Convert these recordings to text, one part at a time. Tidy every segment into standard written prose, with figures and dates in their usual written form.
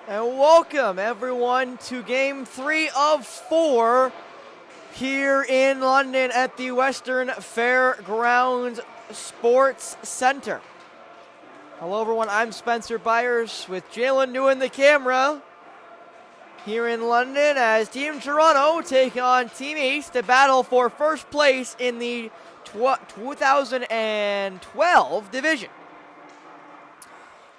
And welcome everyone to Game 3 of 4 here in London at the Western Fairgrounds Sports Center. Hello everyone, I'm Spencer Byers with Jalen doing the camera here in London as Team Toronto take on Team East to battle for first place in the 2012 division.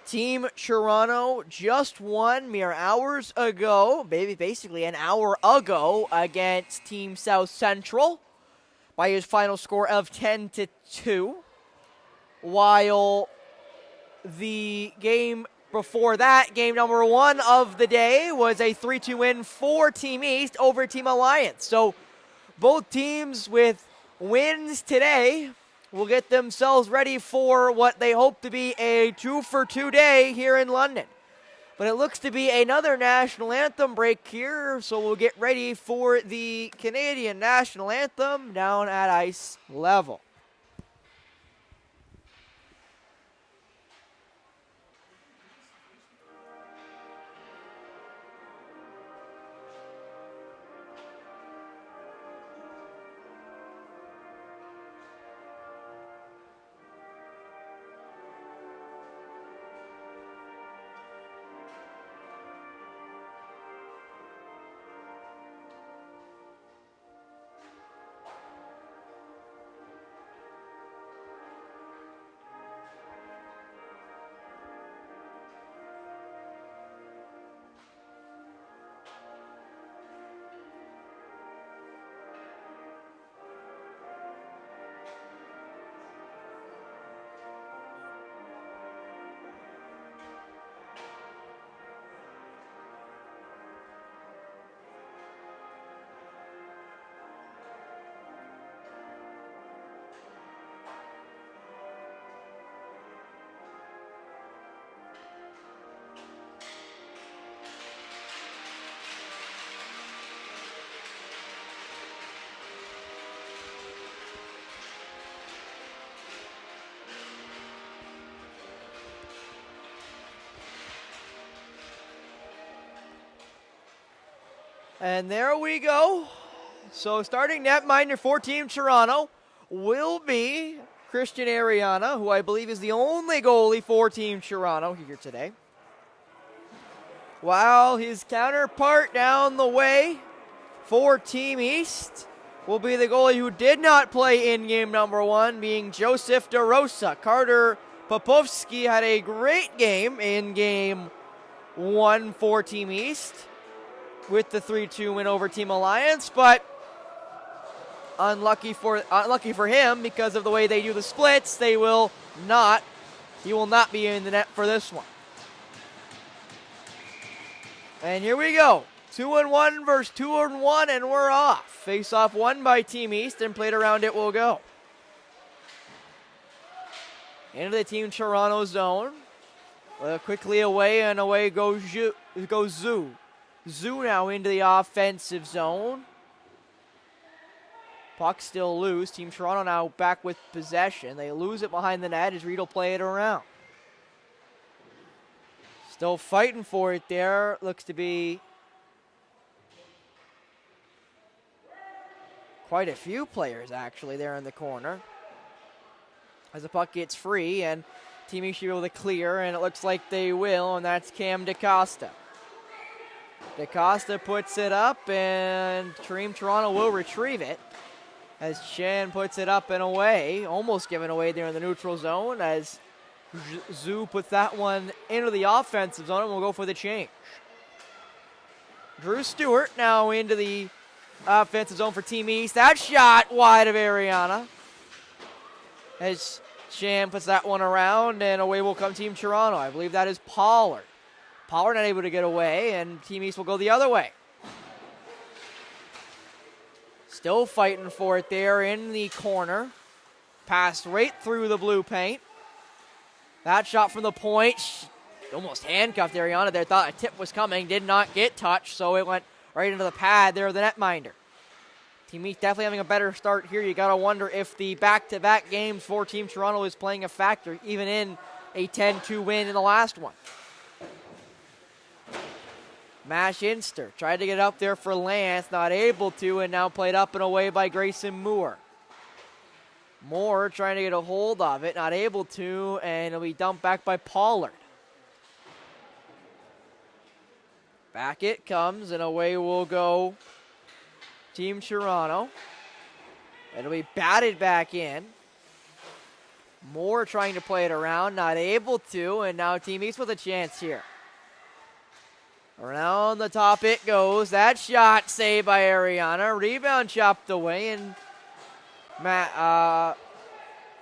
Team Toronto just won mere hours ago, basically an hour ago, against Team South Central by his final score of 10-2, while the game before that, game number 1 of the day, was a 3-2 win for Team East over Team Alliance. So both teams with wins today will get themselves ready for what they hope to be a 2-for-2 day here in London. But it looks to be another national anthem break here, so we'll get ready for the Canadian national anthem down at ice level. And there we go. So starting netminder for Team Toronto will be Christian Ariana, who I believe is the only goalie for Team Toronto here today. While his counterpart down the way for Team East will be the goalie who did not play in game number 1, being Joseph DeRosa. Carter Popovsky had a great game in game 1 for Team East with the 3-2 win over Team Alliance, but unlucky for him because of the way they do the splits. He will not be in the net for this one. And here we go. 2-1 versus 2-1, and we're off. Face-off won by Team East, and played around it will go. Into the Team Toronto zone. Quickly away, and away goes Zoo. Zoo now into the offensive zone. Puck still loose. Team Toronto now back with possession. They lose it behind the net as Reed will play it around. Still fighting for it there. Looks to be quite a few players actually there in the corner. As the puck gets free and Team East should be able to clear, and it looks like they will, and that's Cam DaCosta. DaCosta puts it up, and Team Toronto will retrieve it as Chan puts it up and away, almost given away there in the neutral zone as Zoo puts that one into the offensive zone, and we'll go for the change. Drew Stewart now into the offensive zone for Team East. That shot wide of Ariana as Chan puts that one around, and away will come Team Toronto. I believe that is Pollard. Pollard not able to get away, and Team East will go the other way. Still fighting for it there in the corner. Passed right through the blue paint. That shot from the point, almost handcuffed Ariana there. Thought a tip was coming, did not get touched, so it went right into the pad there of the netminder. Team East definitely having a better start here. You got to wonder if the back-to-back games for Team Toronto is playing a factor, even in a 10-2 win in the last one. Mash Inster tried to get up there for Lance, not able to, and now played up and away by Grayson Moore. Moore trying to get a hold of it, not able to, and it'll be dumped back by Pollard. Back it comes, and away will go Team Toronto. It'll be batted back in. Moore trying to play it around, not able to, and now Team East with a chance here. Around the top it goes. That shot saved by Ariana. Rebound chopped away, and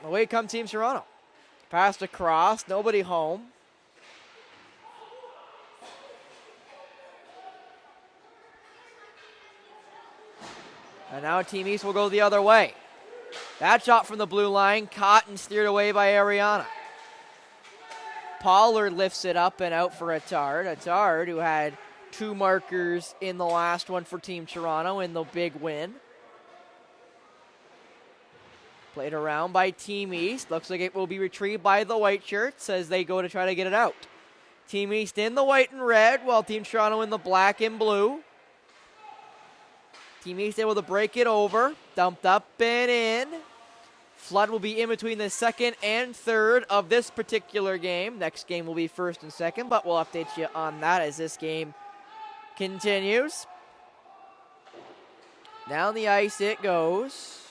away comes Team Toronto. Passed across, nobody home. And now Team East will go the other way. That shot from the blue line, caught and steered away by Ariana. Pollard lifts it up and out for Attard. Attard, who had 2 markers in the last one for Team Toronto in the big win. Played around by Team East. Looks like it will be retrieved by the white shirts as they go to try to get it out. Team East in the white and red, while Team Toronto in the black and blue. Team East able to break it over. Dumped up and in. Flood will be in between the second and third of this particular game. Next game will be first and second, but we'll update you on that as this game continues. Down the ice it goes.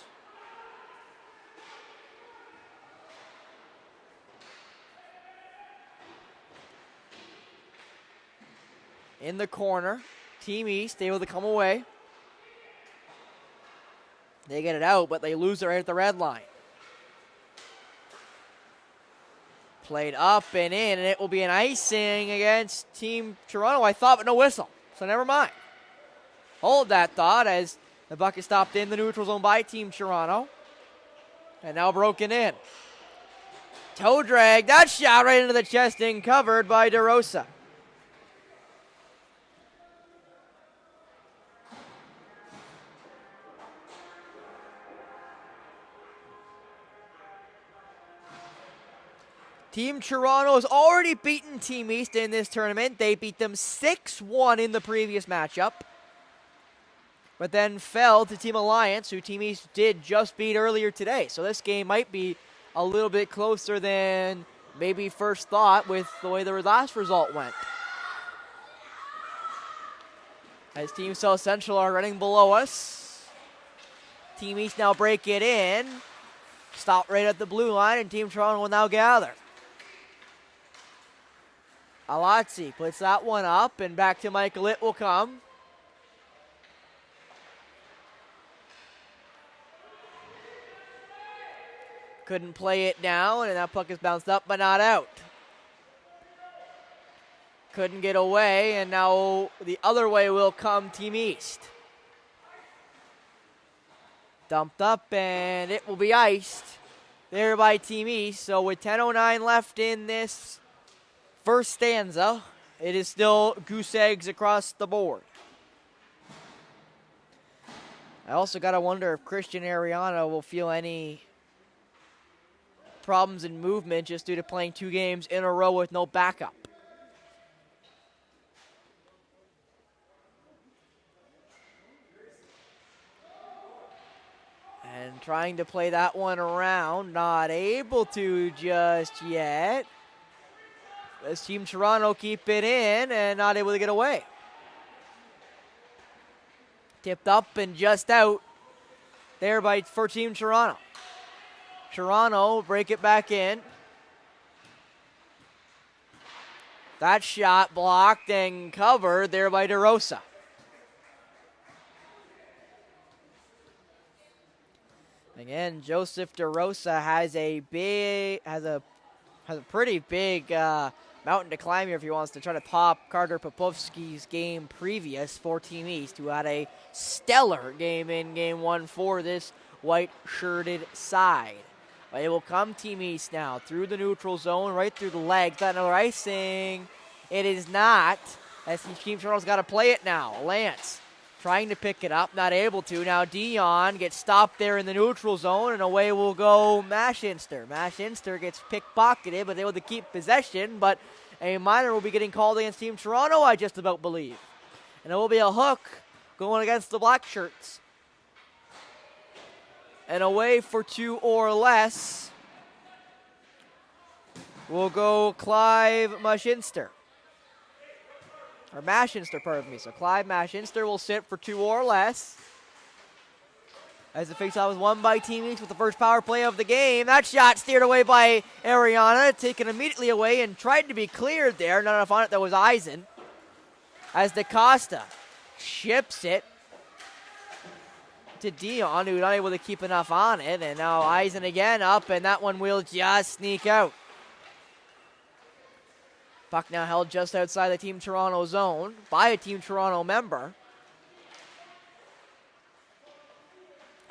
In the corner, Team East able to come away. They get it out, but they lose it right at the red line. Played up and in, and it will be an icing against Team Toronto, I thought, but no whistle. So never mind. Hold that thought as the bucket stopped in the neutral zone by Team Toronto. And now broken in. Toe drag, that shot right into the chest and covered by DeRosa. Team Toronto has already beaten Team East in this tournament. They beat them 6-1 in the previous matchup, but then fell to Team Alliance, who Team East did just beat earlier today. So this game might be a little bit closer than maybe first thought with the way the last result went. As Team South Central are running below us. Team East now break it in. Stop right at the blue line, and Team Toronto will now gather. Alazzi puts that one up, and back to Michael it will come. Couldn't play it down, and that puck is bounced up but not out. Couldn't get away, and now the other way will come Team East. Dumped up, and it will be iced there by Team East. So with 10:09 left in this first stanza, it is still goose eggs across the board. I also got to wonder if Christian Ariana will feel any problems in movement just due to playing 2 games in a row with no backup. And trying to play that one around, not able to just yet. As Team Toronto keep it in and not able to get away. Tipped up and just out there for Team Toronto. Toronto break it back in. That shot blocked and covered there by DeRosa. Again, Joseph DeRosa has a pretty big mountain to climb here if he wants to try to top Carter Popovsky's game previous for Team East, who had a stellar game in Game 1 for this white-shirted side. But it will come Team East now through the neutral zone, right through the legs. That another icing. It is not, as Team Toronto's got to play it now. Lance trying to pick it up, not able to. Now Dion gets stopped there in the neutral zone, and away will go Mashinster. Mashinster gets pickpocketed, but able to keep possession, but a minor will be getting called against Team Toronto, I just about believe. And it will be a hook going against the Black Shirts. And away for 2 or less will go Clive Mashinster. Or Mashinster, pardon me. So Clive Mashinster will sit for 2 or less. As the faceoff was won by Team East with the first power play of the game. That shot steered away by Ariana, taken immediately away and tried to be cleared there. Not enough on it, that was Eisen. As DaCosta ships it to Dion, who's not able to keep enough on it. And now Eisen again up, and that one will just sneak out. Puck now held just outside the Team Toronto zone by a Team Toronto member.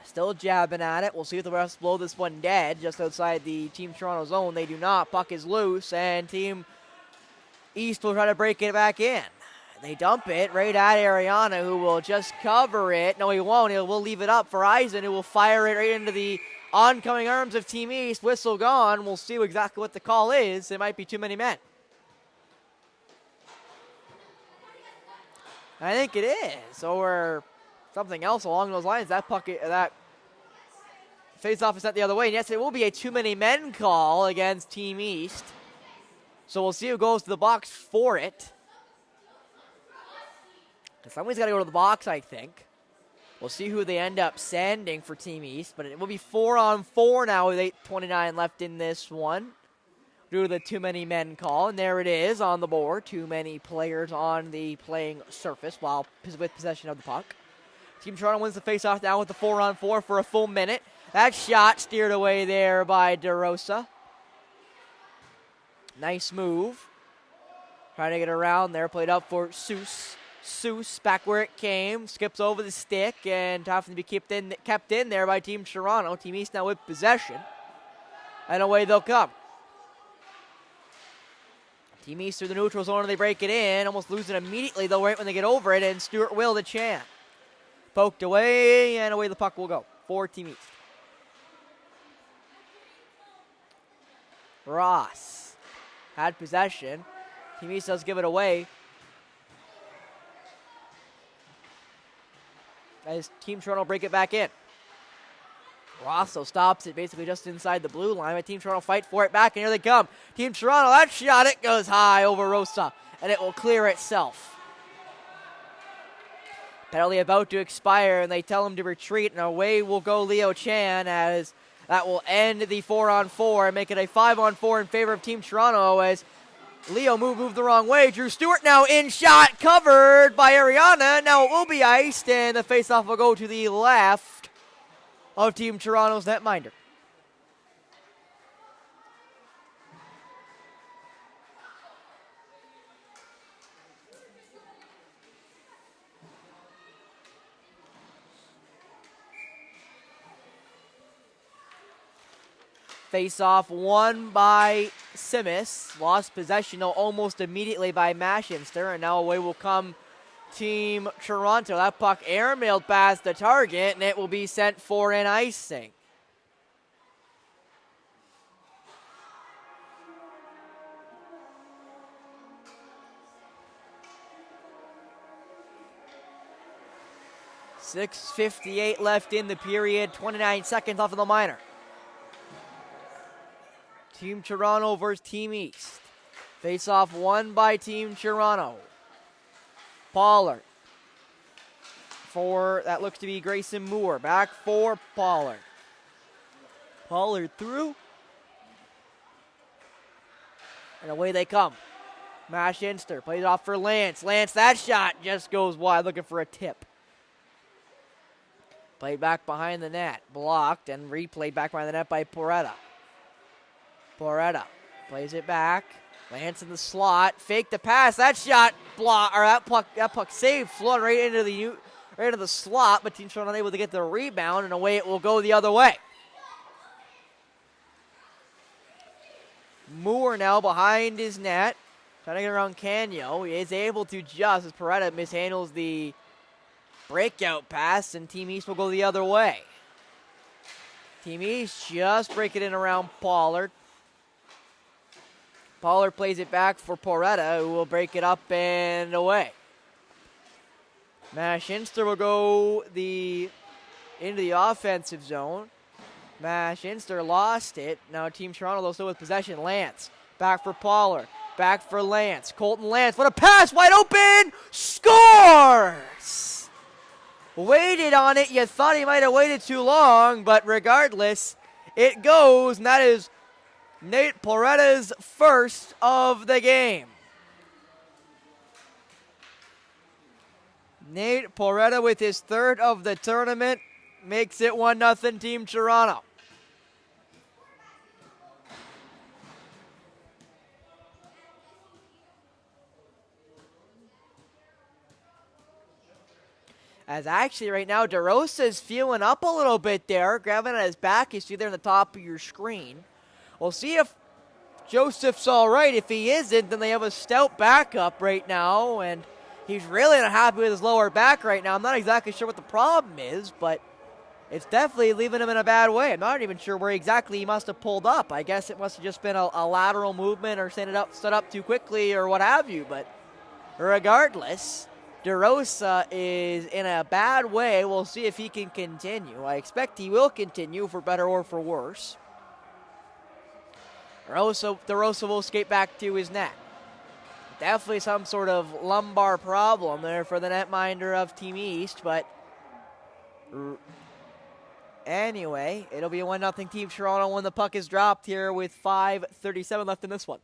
Still jabbing at it. We'll see if the refs blow this one dead just outside the Team Toronto zone. They do not. Puck is loose, and Team East will try to break it back in. They dump it right at Ariana, who will just cover it. No, he won't. He will leave it up for Eisen, who will fire it right into the oncoming arms of Team East. Whistle gone. We'll see exactly what the call is. It might be too many men. I think it is, or something else along those lines. That puck, that face-off is sent the other way. And yes, it will be a too many men call against Team East. So we'll see who goes to the box for it. Somebody's got to go to the box, I think. We'll see who they end up sending for Team East. But it will be 4-on-4 now with 8:29 left in this one, due to the too many men call. And there it is on the board. Too many players on the playing surface while with possession of the puck. Team Toronto wins the face-off now with the 4-on-4 for a full minute. That shot steered away there by DeRosa. Nice move. Trying to get around there. Played up for Seuss. Seuss back where it came. Skips over the stick and having to be kept in there by Team Toronto. Team East now with possession. And away they'll come. Team East through the neutral zone and they break it in. Almost lose it immediately though right when they get over it. And Stuart Will the chance. Poked away and away the puck will go for Team East. Ross had possession. Team East does give it away. As Team Toronto break it back in. Rosso stops it basically just inside the blue line. But Team Toronto fight for it back, and here they come. Team Toronto, that shot, it goes high over Rosa, and it will clear itself. Penalty about to expire, and they tell him to retreat, and away will go Leo Chan as that will end the 4-on-4 and make it a 5-on-4 in favor of Team Toronto as Leo moved the wrong way. Drew Stewart now in shot, covered by Ariana. Now it will be iced, and the faceoff will go to the left of Team Toronto's netminder. Face-off won by Simis. Lost possession almost immediately by Mashinster. And now away will come Team Toronto. That puck airmailed past the target, and it will be sent for an icing. .658 left in the period. 29 seconds off of the minor. Team Toronto versus Team East. Face-off won by Team Toronto. Pollard. For, that looks to be Grayson Moore. Back for Pollard. Pollard through. And away they come. Mashinster plays off for Lance. Lance, that shot just goes wide, looking for a tip. Played back behind the net. Blocked and replayed back behind the net by Porretta. Porretta plays it back. Lance in the slot. Fake the pass. That shot block, or that puck saved, flooded right into the slot, but Team Toronto unable to get the rebound, and away it will go the other way. Moore now behind his net, trying to get around Canio. He is able to just as Porretta mishandles the breakout pass, and Team East will go the other way. Team East just break it in around Pollard. Pollard plays it back for Porretta, who will break it up and away. Mashinster will go into the offensive zone. Mashinster lost it. Now Team Toronto, though, still with possession. Lance, back for Pollard. Back for Lance. Colton Lance, what a pass, wide open! Scores! Waited on it. You thought he might have waited too long, but regardless, it goes, and that is Nate Poretta's first of the game. Nate Poretta with his third of the tournament makes it 1-0 Team Toronto. As actually right now, DeRosa is feeling up a little bit there. Grabbing at his back, you see there on the top of your screen. We'll see if Joseph's all right. If he isn't, then they have a stout backup right now, and he's really not happy with his lower back right now. I'm not exactly sure what the problem is, but it's definitely leaving him in a bad way. I'm not even sure where exactly he must have pulled up. I guess it must have just been a lateral movement or stood up too quickly or what have you, but regardless, DeRosa is in a bad way. We'll see if he can continue. I expect he will continue, for better or for worse. DeRosa will skate back to his net. Definitely some sort of lumbar problem there for the netminder of Team East, but anyway, it'll be a 1-0 Team Toronto when the puck is dropped here with 5:37 left in this one.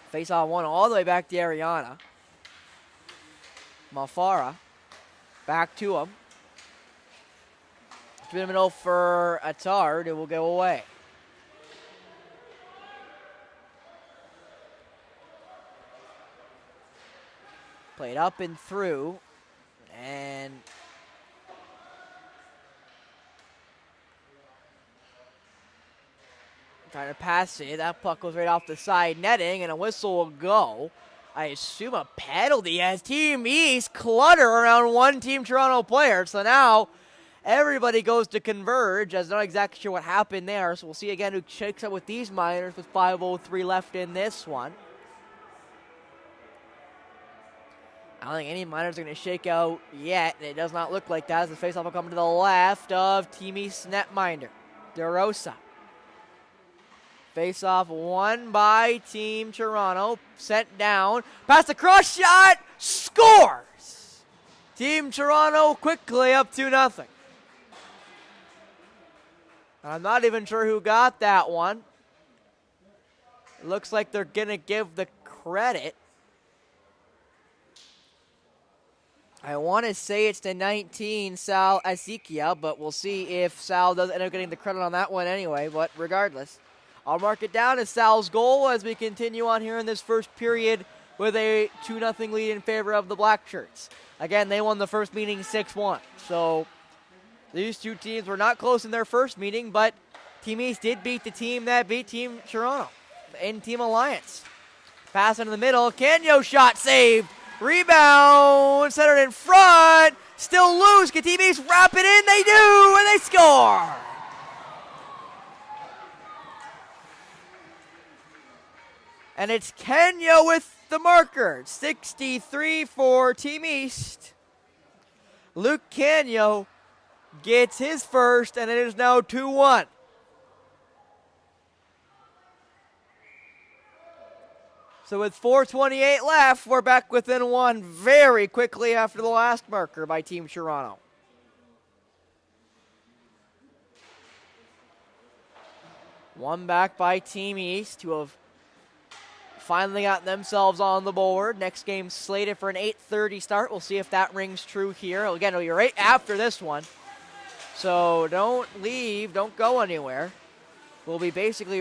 Face-off one all the way back to Ariana. Mafara back to him. Through the middle for Attard. It will go away. Played up and through. And trying to pass it. That puck goes right off the side netting, and a whistle will go. I assume a penalty as Team East clutter around one Team Toronto player. So now everybody goes to converge. I'm not exactly sure what happened there. So we'll see again who shakes up with these Miners with 5:03 left in this one. I don't think any Miners are going to shake out yet. It does not look like that as the faceoff will come to the left of Team East's netminder, DeRosa. Face-off won by Team Toronto. Sent down. Past the cross shot. Scores! Team Toronto quickly up 2-0. I'm not even sure who got that one. It looks like they're going to give the credit. I want to say it's the 19, Sal Azikia, but we'll see if Sal does end up getting the credit on that one anyway. But regardless, I'll mark it down as Sal's goal as we continue on here in this first period with a 2-0 lead in favor of the Black Shirts. Again, they won the first meeting 6-1. So these two teams were not close in their first meeting, but Team East did beat the team that beat Team Toronto in Team Alliance. Pass into the middle. Canyo shot saved. Rebound. Centered in front. Still loose. Can Team East wrap it in? They do, and they score. And it's Kenya with the marker. 63 for Team East. Luke Canyo gets his first, and it is now 2-1. So with 4:28 left, we're back within one very quickly after the last marker by Team Toronto. One back by Team East, who have finally got themselves on the board. Next game slated for an 8:30 start. We'll see if that rings true here. Again, it'll be right after this one. So don't leave. Don't go anywhere. We'll be basically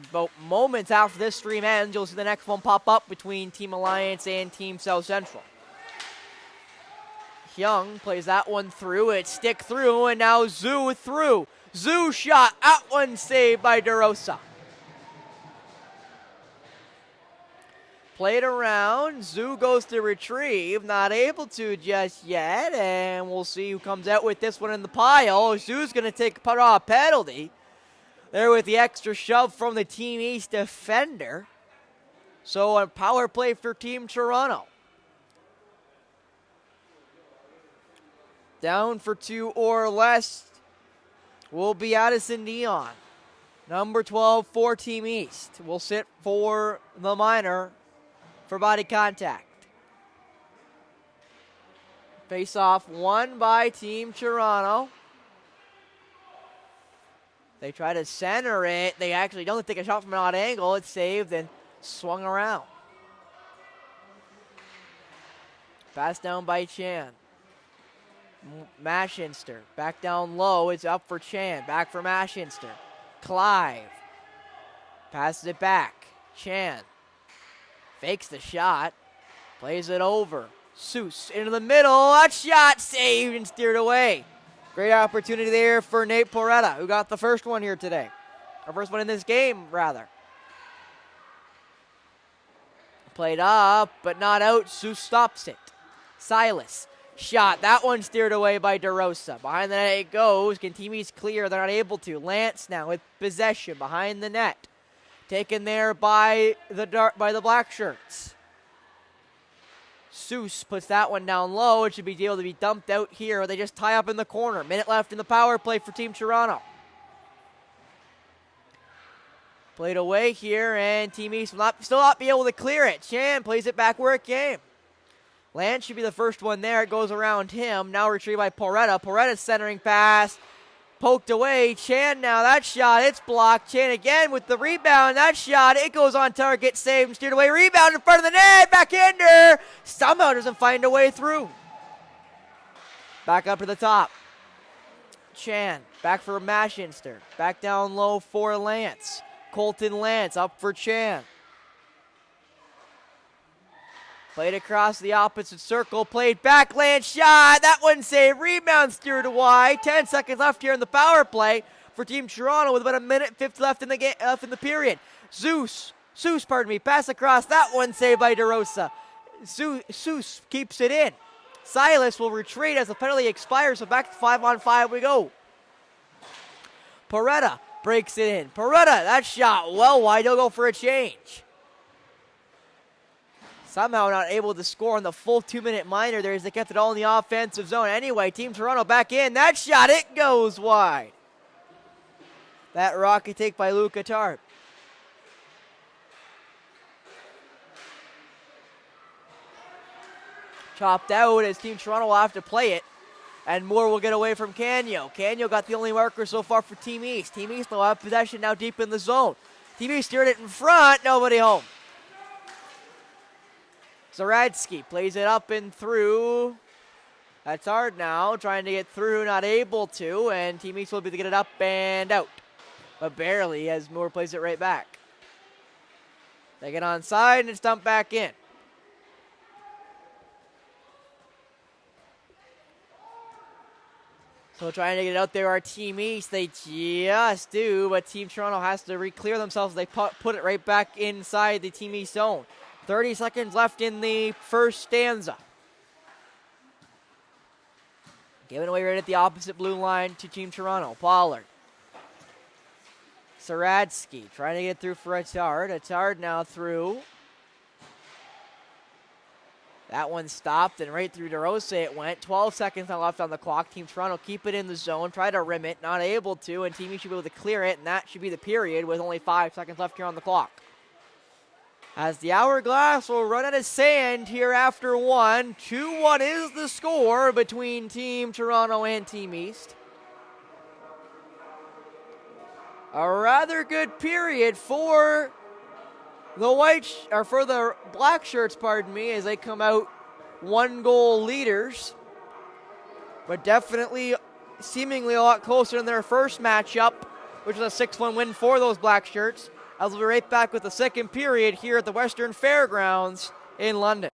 about moments after this stream ends. You'll see the next one pop up between Team Alliance and Team South Central. Hyung plays that one through. It stick through, and now Zhu through. Zhu shot. That one saved by DeRosa. Played around. Zhu goes to retrieve. Not able to just yet. And we'll see who comes out with this one in the pile. Zhu's going to take a putt-off penalty. There with the extra shove from the Team East defender. So a power play for Team Toronto. Down for 2 or less will be Addison Neon. Number 12 for Team East will sit for the minor for body contact. Face off won by Team Toronto. They try to center it. They actually don't take a shot from an odd angle. It's saved and swung around. Pass down by Chan. Mashinster back down low. It's up for Chan. Back for Mashinster. Clive passes it back. Chan fakes the shot. Plays it over. Seuss into the middle. That shot saved and steered away. Great opportunity there for Nate Porretta, who got the first one here today. Our first one in this game, rather. Played up, but not out. Seuss stops it. Silas. Shot. That one steered away by DeRosa. Behind the net it goes. Can Team East clear? They're not able to. Lance now with possession behind the net. Taken there by the black shirts. Seuss puts that one down low. It should be able to be dumped out here. They just tie up in the corner. Minute left in the power play for Team Toronto. Played away here, and Team East will still not be able to clear it. Chan plays it back where it came. Lance should be the first one there. It goes around him. Now retrieved by Porretta. Porretta's centering pass. Poked away. Chan now. That shot, it's blocked. Chan again with the rebound. That shot, it goes on target. Saved and steered away. Rebound in front of the net. Backhander. Somehow doesn't find a way through. Back up to the top. Chan. Back for Mashinster. Back down low for Lance. Colton Lance up for Chan. Played across the opposite circle. Played back. Lance shot. That one saved. Rebound steered wide. 10 seconds left here in the power play for Team Toronto with about a minute 50 left in the game, in the period. Seuss, pass across. That one saved by DeRosa. Seuss keeps it in. Silas will retreat as the penalty expires, so back to 5-on-5 we go. Porretta breaks it in. Porretta, that shot well wide. He'll go for a change. Somehow not able to score in the full 2-minute minor there as they kept it all in the offensive zone. Anyway, Team Toronto back in. That shot, it goes wide. That rocket take by Luca Tarp. Chopped out as Team Toronto will have to play it. And Moore will get away from Canio. Canio got the only marker so far for Team East. Team East will have possession now deep in the zone. Team East steered it in front. Nobody home. Zaradsky plays it up and through. That's hard now. Trying to get through, not able to. And Team East will be able to get it up and out. But barely as Moore plays it right back. They get onside and it's dumped back in. So trying to get it out there are Team East. They just do, but Team Toronto has to re-clear themselves. They put it right back inside the Team East zone. 30 seconds left in the first stanza. Giving away right at the opposite blue line to Team Toronto. Pollard. Saradsky trying to get through for Attard. Attard now through. That one stopped and right through DeRosa it went. 12 seconds now left on the clock. Team Toronto keep it in the zone. Try to rim it. Not able to. And Team East should be able to clear it. And that should be the period with only 5 seconds left here on the clock. As the hourglass will run out of sand here after one. 2-1 is the score between Team Toronto and Team East. A rather good period for the black shirts, as they come out 1-goal leaders. But definitely seemingly a lot closer than their first matchup, which was a 6-1 win for those black shirts. As we'll be right back with the second period here at the Western Fairgrounds in London.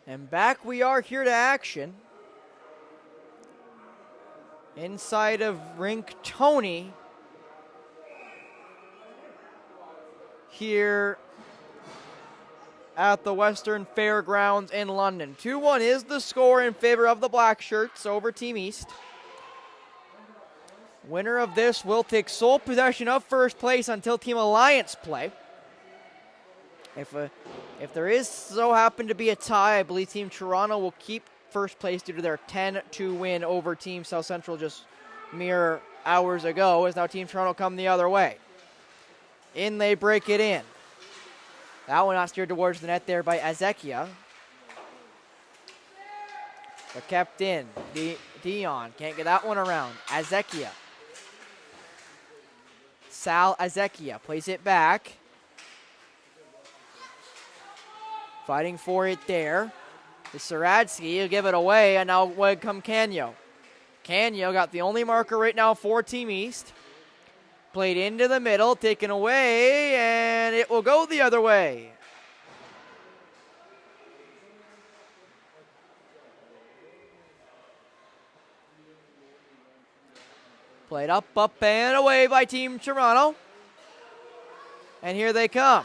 And back we are here to action. Inside of Rink Tony. Here at the Western Fairgrounds in London. 2-1 is the score in favor of the Black Shirts over Team East. Winner of this will take sole possession of first place until Team Alliance play. If there is so happen to be a tie, I believe Team Toronto will keep first place due to their 10-2 win over Team South Central just mere hours ago, as now Team Toronto come the other way. In they break it in. That one not steered towards the net there by Azekia. But kept in. Dion can't get that one around. Azekia. Sal Azekia plays it back. Fighting for it there. The Saradsky will give it away, and now would come Canyo. Canyo got the only marker right now for Team East. Played into the middle, taken away, and it will go the other way. Played up, and away by Team Toronto. And here they come.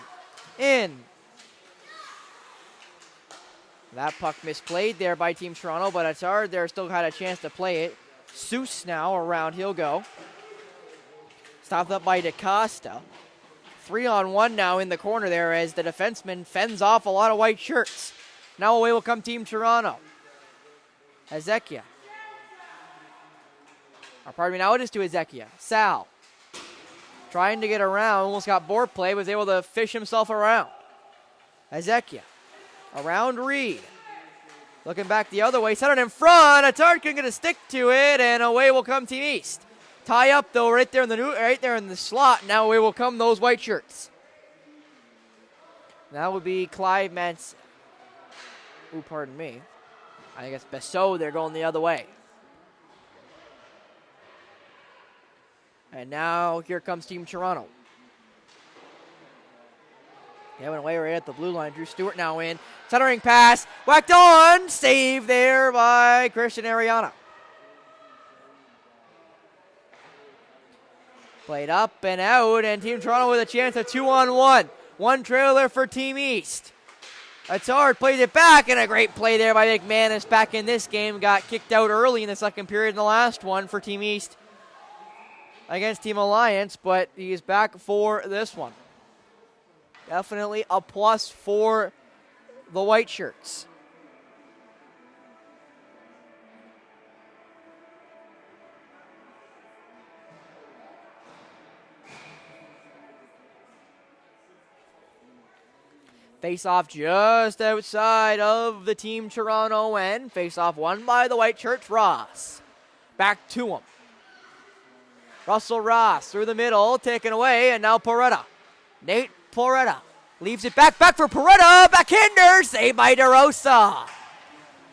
In. That puck misplayed there by Team Toronto, but it's hard. There still had a chance to play it. Seuss now around, he'll go. Stopped up by DaCosta. 3-on-1 now in the corner there as the defenseman fends off a lot of white shirts. Now away will come Team Toronto. Azekia. Now it is to Azekia. Sal. Trying to get around, almost got board play, was able to fish himself around. Azekia. Around Reed. Looking back the other way. Set it in front. Atarkin going to stick to it, and away will come Team East. Tie up though, right there in the slot. Now away will come those white shirts. That would be Clive Mance. Ooh, pardon me. I guess Bessot, they're going the other way. And now here comes Team Toronto. Yeah, went away right at the blue line. Drew Stewart now in. Centering pass. Whacked on. Save there by Christian Ariana. Played up and out, and Team Toronto with a chance of 2-on-1. One trailer for Team East. Attard plays it back, and a great play there by McManus back in this game. Got kicked out early in the second period in the last one for Team East against Team Alliance, but he is back for this one. Definitely a plus for the white shirts. Face-off just outside of the Team Toronto end. Face-off won by the white shirts. Ross. Back to him. Russell Ross through the middle, taken away, and now Poretta. Nate Poretta leaves it back for Poretta. Backhander, saved by DeRosa.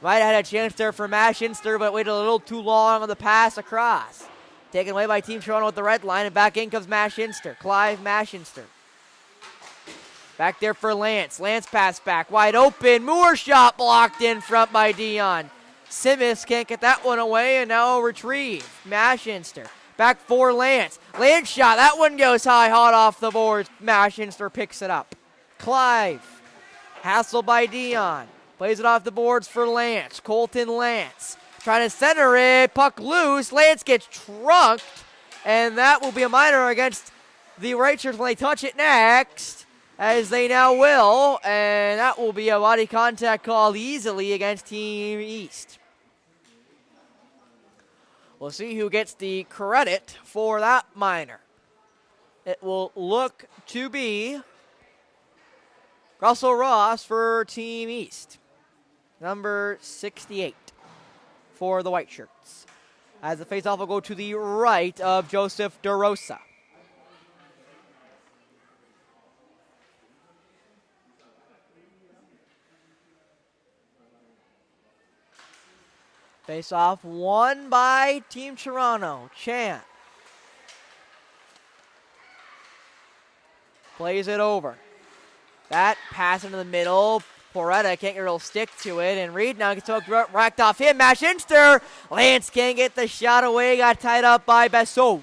Might have had a chance there for Mashinster, but waited a little too long on the pass across. Taken away by Team Toronto at the red line, and back in comes Mashinster. Clive Mashinster. Back there for Lance. Lance pass back, wide open. Moore shot blocked in front by Dion. Simis can't get that one away, and now retrieve. Mashinster. Back for Lance. Lance shot. That one goes high, hot off the boards. Mashinster picks it up. Clive. Hassle by Dion. Plays it off the boards for Lance. Colton Lance. Trying to center it. Puck loose. Lance gets trunked. And that will be a minor against the right shirts when they touch it next. As they now will. And that will be a body contact call easily against Team East. We'll see who gets the credit for that minor. It will look to be Russell Ross for Team East. Number 68 for the white shirts. As the faceoff will go to the right of Joseph DeRosa. Face-off won by Team Toronto. Chan plays it over. That pass into the middle. Porretta can't get a real stick to it, and Reed now gets racked off him. Mashinster. Lance can't get the shot away. Got tied up by Bessot.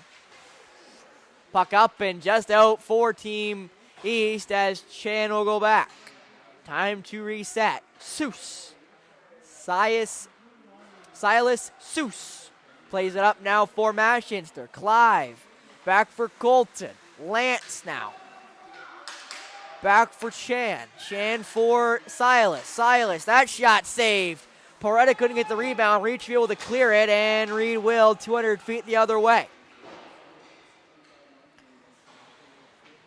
Puck up and just out for Team East as Chan will go back. Time to reset. Seuss. Silas Seuss plays it up now for Mashinster. Clive back for Colton. Lance now. Back for Chan. Chan for Silas. Silas, that shot saved. Porretta couldn't get the rebound. Reed should be able to clear it, and Reed will 200 feet the other way.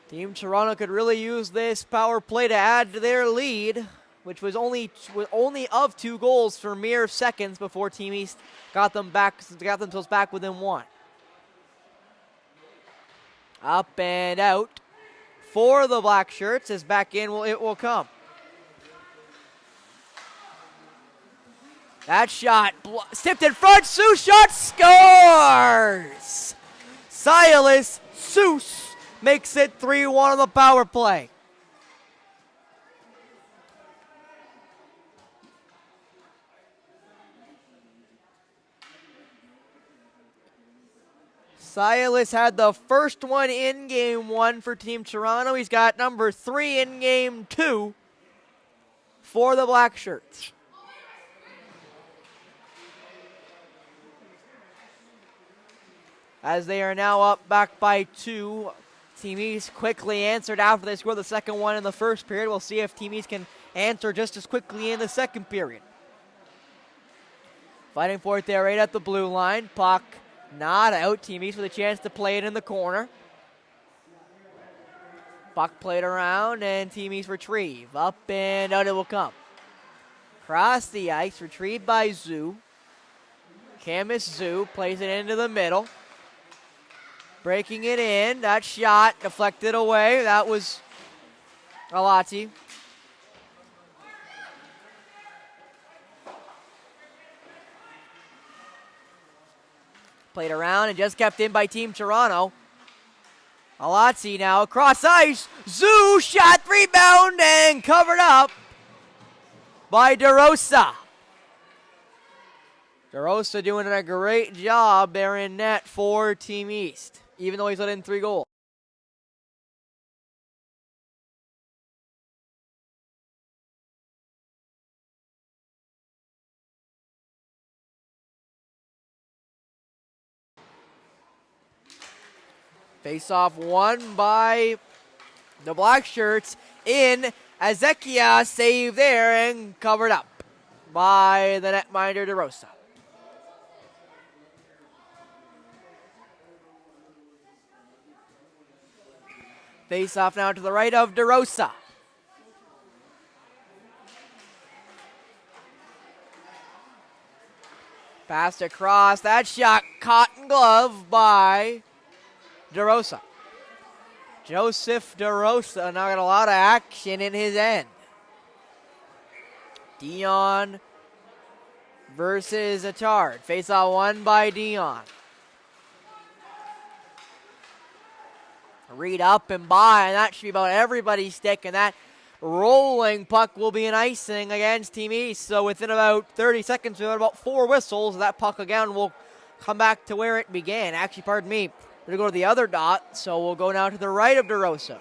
Team Toronto could really use this power play to add to their lead, which was only of 2 goals for mere seconds before Team East got themselves back within 1. Up and out for the Black Shirts, as back in it will come. That shot tipped in front. Seuss shot scores. Silas Seuss makes it 3-1 on the power play. Silas had the first one in Game 1 for Team Toronto. He's got number 3 in Game 2 for the Black Shirts. As they are now up back by 2. Team East quickly answered after they scored the second one in the first period. We'll see if Team East can answer just as quickly in the second period. Fighting for it there right at the blue line. Puck not out. Team East with a chance to play it in the corner. Puck played around and Team East retrieve. Up and out it will come. Cross the ice, retrieved by Zhu. Camus Zhu plays it into the middle. Breaking it in. That shot deflected away. That was Alati. Played around and just kept in by Team Toronto. Alati now across ice. Zhu shot, rebound, and covered up by DeRosa. DeRosa doing a great job there in net for Team East, even though he's let in 3 goals. Face-off won by the Black Shirts in. Ezekia saved there and covered up by the netminder DeRosa. Face-off now to the right of DeRosa. Passed across. That shot caught in glove by DeRosa. Joseph DeRosa now got a lot of action in his end. Dion versus Attard. Face-off won by Dion. Reed up and by, and that should be about everybody's stick, and that rolling puck will be an icing against Team East. So within about 30 seconds, we have about 4 whistles, that puck again will come back to where it began. Actually, pardon me, we're going to go to the other dot, so we'll go now to the right of DeRosa.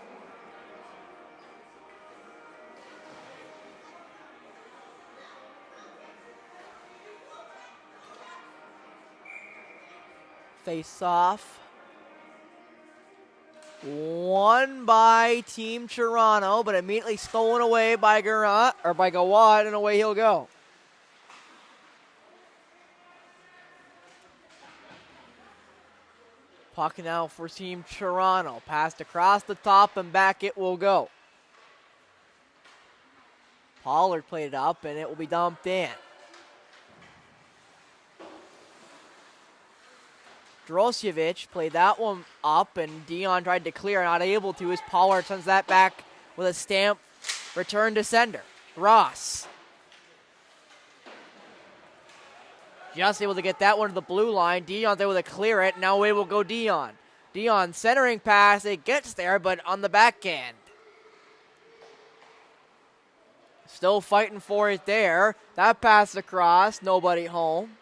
Face off. Won by Team Toronto, but immediately stolen away by Gawad, and away he'll go. Puck now for Team Toronto. Passed across the top and back it will go. Pollard played it up and it will be dumped in. Drosjevic played that one up, and Dion tried to clear, not able to, as Pollard sends that back with a stamp return to sender. Ross. Just able to get that one to the blue line. Dion's able to clear it. Now away will go Dion. Dion centering pass. It gets there, but on the backhand. Still fighting for it there. That pass across, nobody home.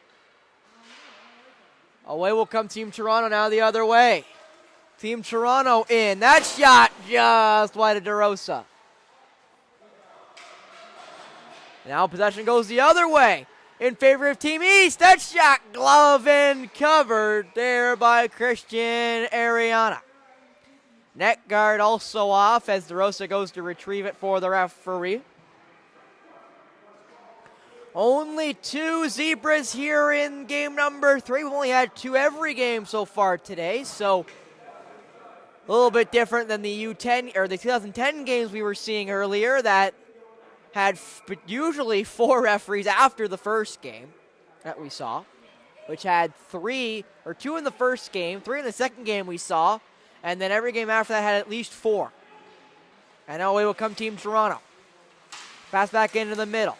Away will come Team Toronto now the other way. Team Toronto in. That shot just wide of DeRosa. Now possession goes the other way in favor of Team East. That shot glove and covered there by Christian Ariana. Net guard also off as DeRosa goes to retrieve it for the referee. Only 2 Zebras here in game number 3. We've only had 2 every game so far today, so a little bit different than the U10 or the 2010 games we were seeing earlier that had usually 4 referees after the first game that we saw, which had 2 in the first game, 3 in the second game we saw, and then every game after that had at least 4. And now away will come Team Toronto. Pass back into the middle.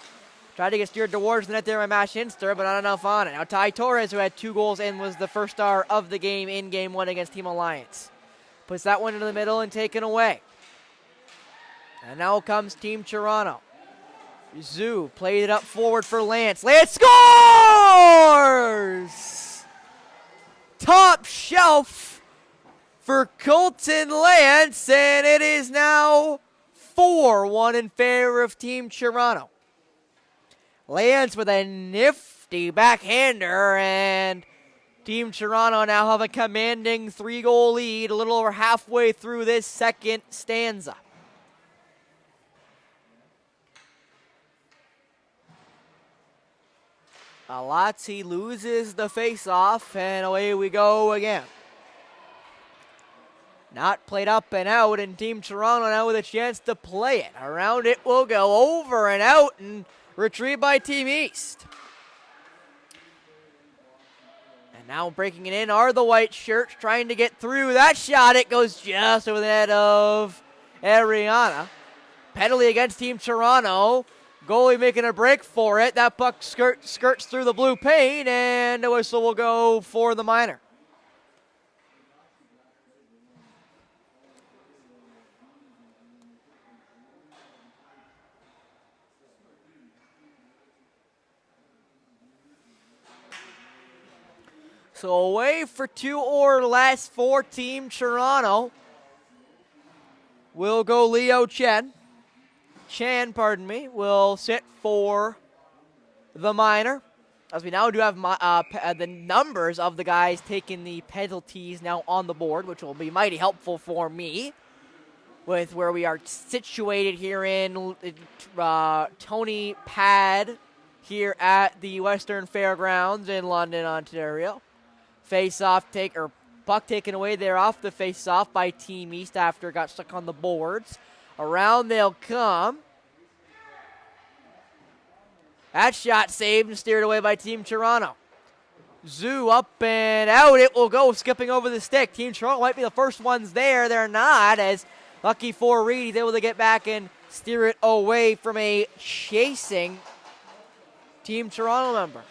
Tried to get steered towards the net there by Mash Inster, but not enough on it. Now Ty Torres, who had 2 goals and was the first star of the game in Game 1 against Team Alliance. Puts that one into the middle and taken away. And now comes Team Toronto. Zoo played it up forward for Lance. Lance scores! Top shelf for Colton Lance, and it is now 4-1 in favor of Team Toronto. Lance with a nifty backhander, and Team Toronto now have a commanding 3-goal lead a little over halfway through this second stanza. Alazzi loses the faceoff, and away we go again. Not played up and out, and Team Toronto now with a chance to play it. Around it will go, over and out, and retrieved by Team East. And now breaking it in are the white shirts, trying to get through that shot. It goes just over the head of Ariana. Penalty against Team Toronto. Goalie making a break for it. That puck skirts through the blue paint, and the whistle will go for the minor. So away for 2 or less for Team Toronto will go Leo Chan, will sit for the minor. As we now do have the numbers of the guys taking the penalties now on the board, which will be mighty helpful for me with where we are situated here in Tony Pad here at the Western Fairgrounds in London, Ontario. Puck taken away there off the face-off by Team East after it got stuck on the boards. Around they'll come. That shot saved and steered away by Team Toronto. Zoo up and out. It will go, skipping over the stick. Team Toronto might be the first ones there. They're not, as lucky for Reed, he's able to get back and steer it away from a chasing Team Toronto member.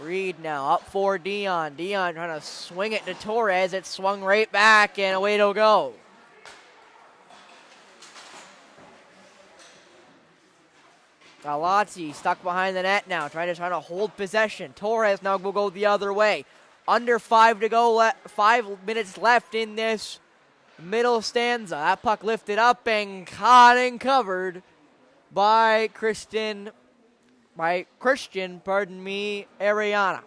Reed now up for Dion. Dion trying to swing it to Torres. It swung right back, and away it'll go. Galazzi stuck behind the net now, trying to hold possession. Torres now will go the other way. Under 5 to go, 5 minutes left in this middle stanza. That puck lifted up and caught and covered by Christian, Ariana.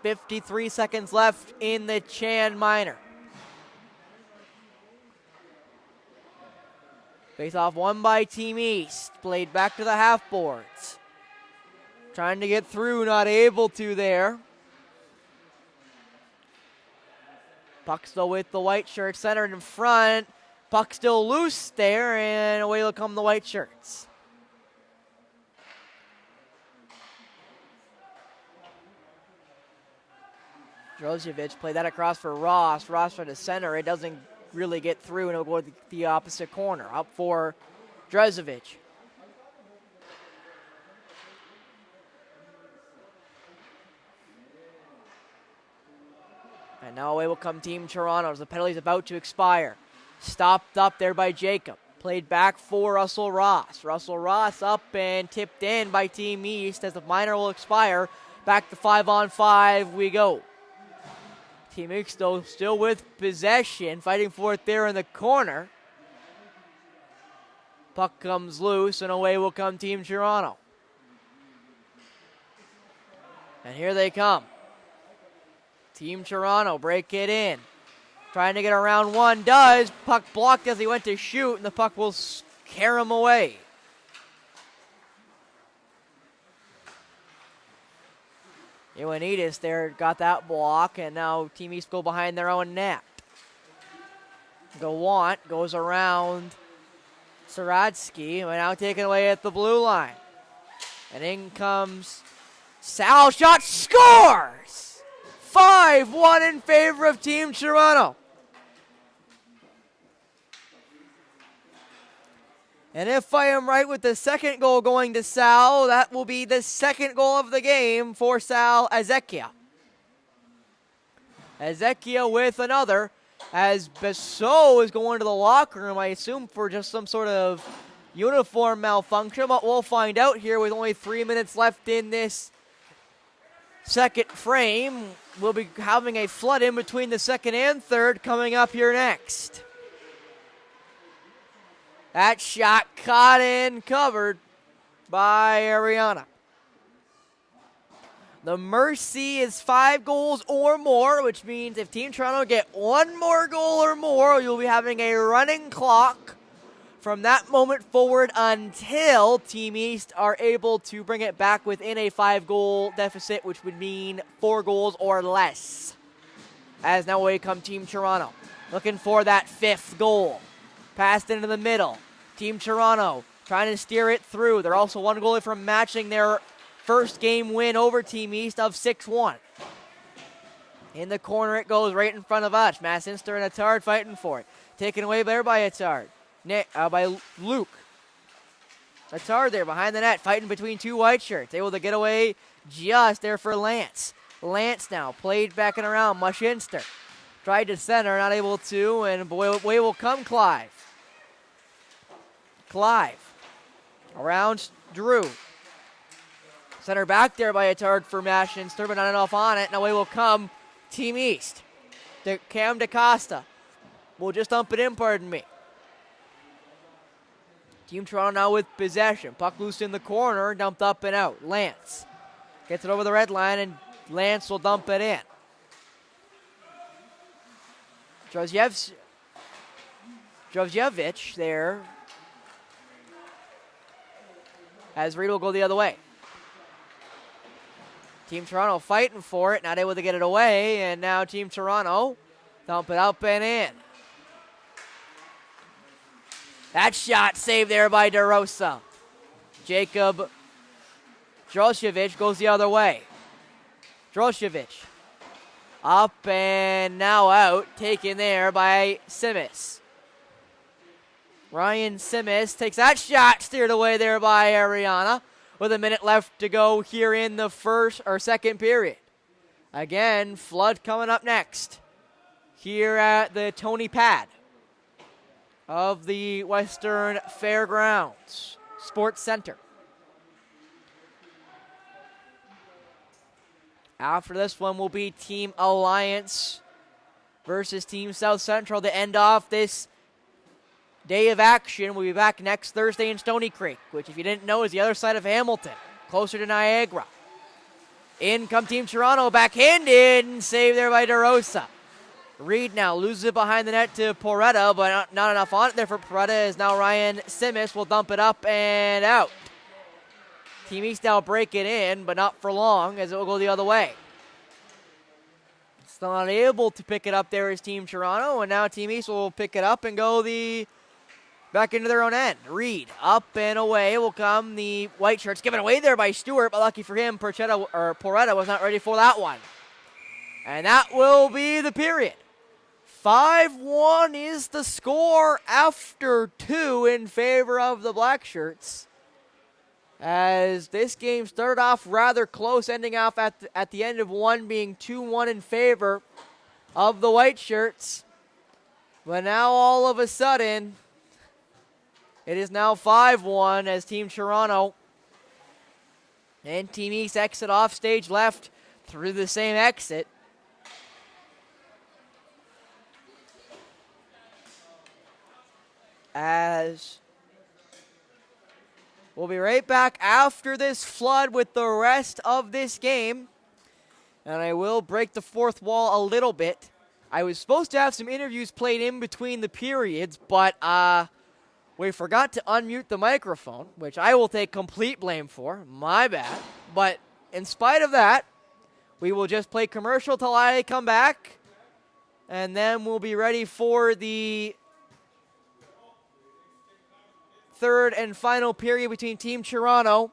.53 seconds left in the Chan minor. Face-off won by Team East. Played back to the half boards. Trying to get through, not able to there. Puck still with the white shirts, centered in front. Puck still loose there, and away will come the white shirts. Drozovic played that across for Ross. Ross trying to center. It doesn't really get through, and it'll go to the opposite corner. Up for Drozovic. And now away will come Team Toronto as the penalty's about to expire. Stopped up there by Jacob. Played back for Russell Ross. Russell Ross up and tipped in by Team East as the minor will expire. Back to 5-on-5 we go. Team East though still with possession, fighting for it there in the corner. Puck comes loose and away will come Team Toronto. And here they come. Team Toronto break it in. Trying to get around one, does. Puck blocked as he went to shoot, and the puck will scare him away. Ioannidis there got that block, and now Team East go behind their own net. Gawant goes around Saradsky, and now taken away at the blue line. And in comes Sal, shot, scores! 5-1 in favor of Team Toronto. And if I am right with the second goal going to Sal, that will be the second goal of the game for Sal Azekia. Azekia with another, as Bessot is going to the locker room, I assume for just some sort of uniform malfunction, but we'll find out here with only 3 minutes left in this second frame. We'll be having a flood in between the second and third coming up here next. That shot caught and covered by Ariana. The mercy is 5 goals or more, which means if Team Toronto get one more goal or more, you'll be having a running clock from that moment forward until Team East are able to bring it back within a 5-goal deficit, which would mean 4 goals or less. As now away come Team Toronto, looking for that 5th goal. Passed into the middle. Team Toronto trying to steer it through. They're also 1 goal from matching their first game win over Team East of 6-1. In the corner it goes right in front of us. Massinster and Attard fighting for it. Taken away there by Attard. By Luke. Attard there behind the net, fighting between 2 white shirts. Able to get away just there for Lance. Lance now played back and around. Mashinster tried to center, not able to, and away will come Clive. Clive around Drew. Center back there by Attard for Mashinster, but not enough on it. And away will come Team East. Cam DaCosta will just dump it in, pardon me. Team Toronto now with possession. Puck loose in the corner, dumped up and out. Lance gets it over the red line, and Lance will dump it in. Drovjevic there, as Reed will go the other way. Team Toronto fighting for it, not able to get it away, and now Team Toronto dump it up and in. That shot saved there by DeRosa. Jacob Drosjevic goes the other way. Drosjevic up and now out, taken there by Simis. Ryan Simis takes that shot, steered away there by Ariana, with a minute left to go here in the second period. Again, flood coming up next here at the Tony Pad of the Western Fairgrounds Sports Center. After this one will be Team Alliance versus Team South Central to end off this day of action. We'll be back next Thursday in Stony Creek, which, if you didn't know, is the other side of Hamilton, closer to Niagara. In come Team Toronto, backhanded, and saved there by DeRosa. Reed now loses it behind the net to Porretta, but not enough on it there for Porretta, as now Ryan Simis will dump it up and out. Team East now break it in, but not for long, as it will go the other way. Still not able to pick it up there is Team Toronto, and now Team East will pick it up and go back into their own end. Reed up and away will come the white shirts, given away there by Stewart, but lucky for him, Porretta was not ready for that one. And that will be the period. 5-1 is the score after 2 in favor of the Black Shirts, as this game started off rather close, ending off at the end of 1 being 2-1 in favor of the white shirts. But now all of a sudden, it is now 5-1 as Team Toronto and Team East exit off stage left through the same exit. As we'll be right back after this flood with the rest of this game. And I will break the fourth wall a little bit. I was supposed to have some interviews played in between the periods, but we forgot to unmute the microphone, which I will take complete blame for. My bad. But in spite of that, we will just play commercial till I come back. And then we'll be ready for the third and final period between Team Toronto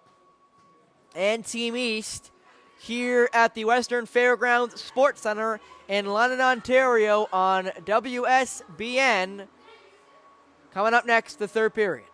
and Team East here at the Western Fairgrounds Sports Centre in London, Ontario on WSBN. Coming up next, the third period.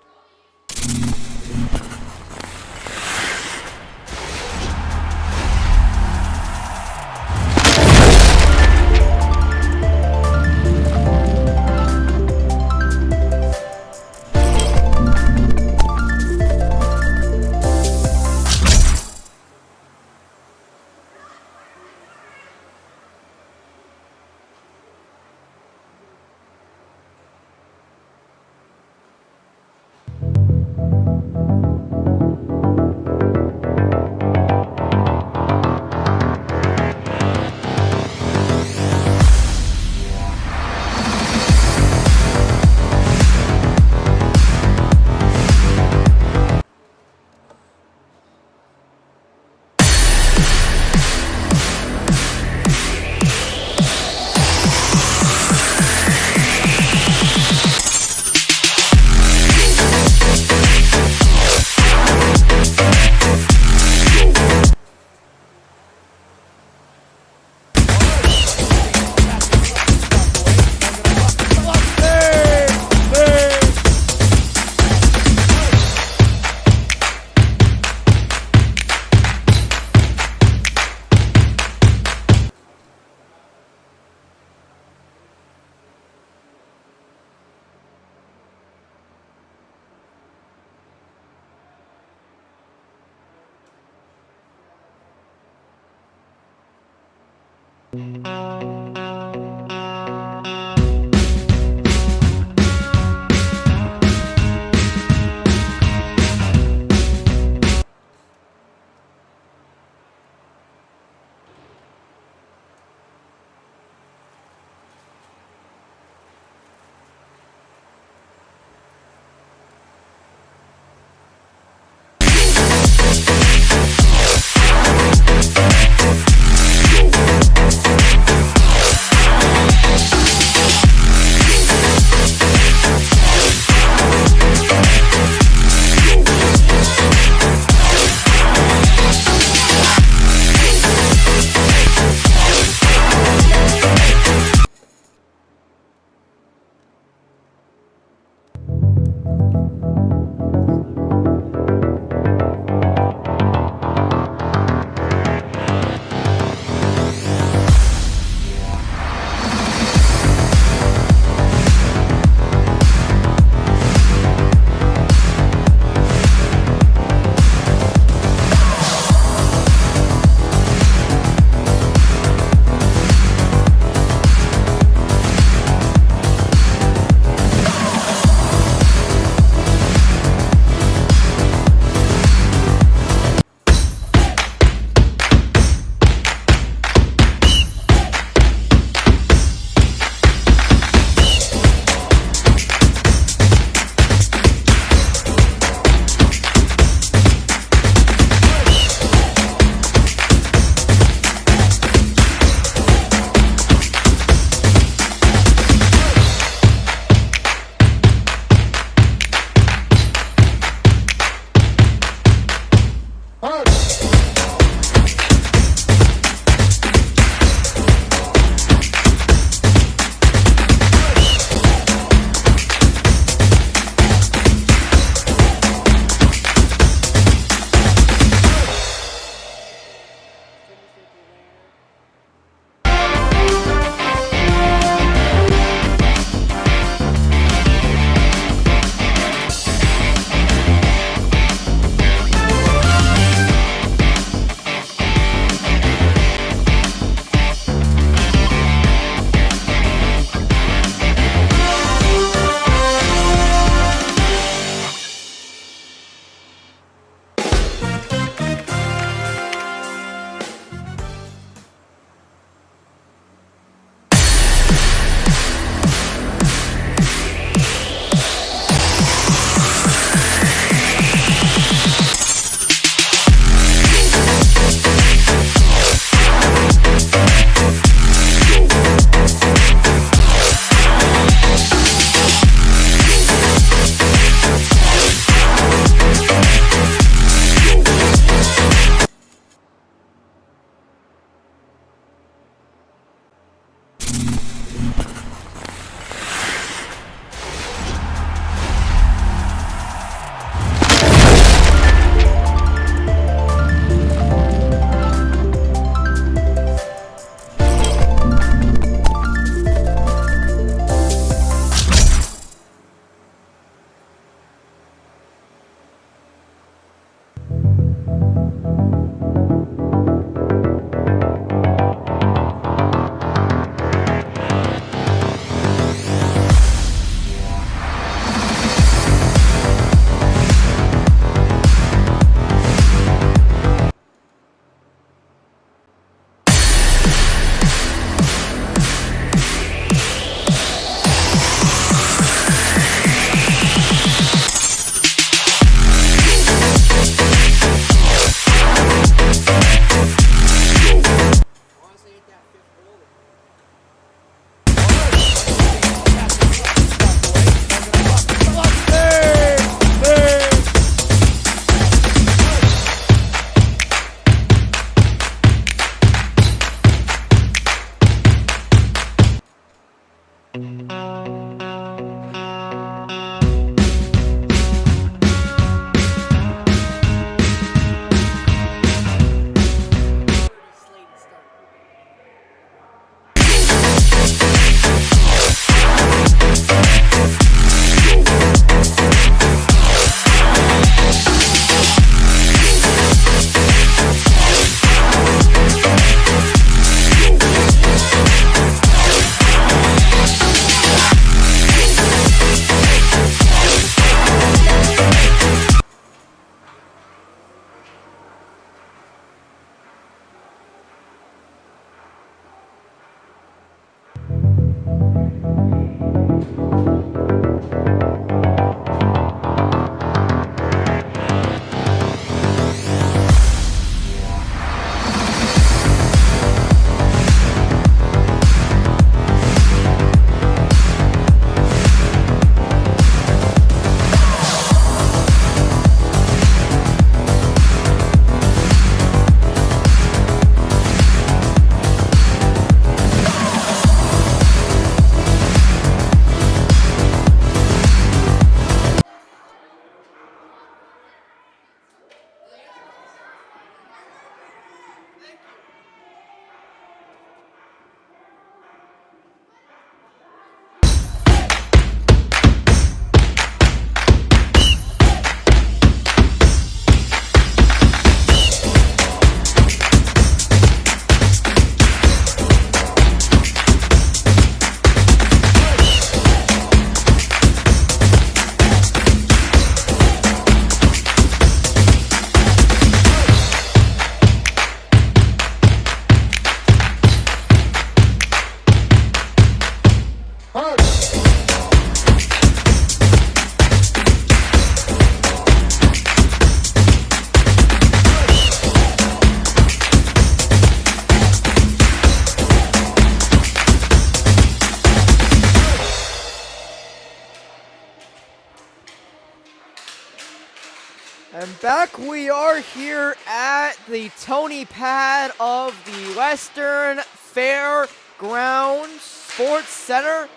And back we are here at the Tony Pad of the Western Fairgrounds Sports Center.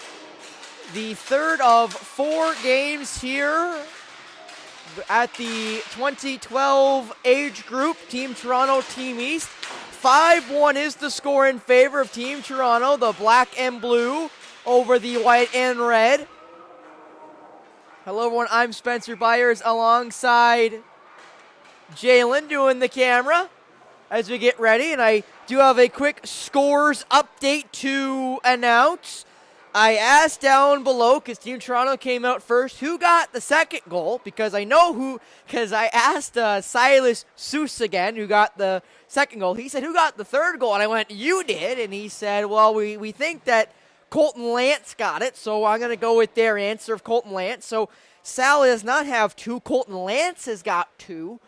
The third of 4 games here at the 2012 age group, Team Toronto, Team East. 5-1 is the score in favor of Team Toronto, the black and blue over the white and red. Hello everyone, I'm Spencer Byers alongside Jalen doing the camera as we get ready. And I do have a quick scores update to announce. I asked down below, because Team Toronto came out first, who got the second goal, because I know who, because I asked Silas Seuss again, who got the second goal. He said, who got the third goal? And I went, you did. And he said, well, we think that Colton Lance got it, so I'm going to go with their answer of Colton Lance. So Sal does not have 2. Colton Lance has got 2.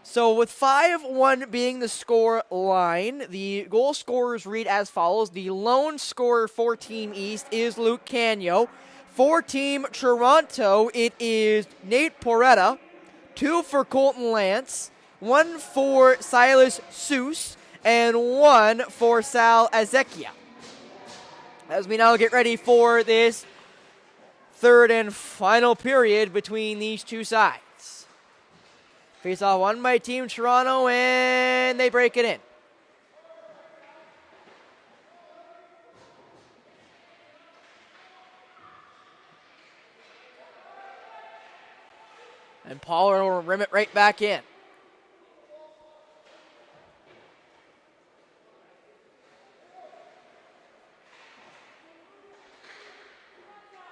So with 5-1 being the score line, the goal scorers read as follows. The lone scorer for Team East is Luke Canio. For Team Toronto, it is Nate Porretta. 2 for Colton Lance. 1 for Silas Seuss. And 1 for Sal Azekia. As we now get ready for this third and final period between these two sides. Face off won by Team Toronto, and they break it in. And Pollard will rim it right back in.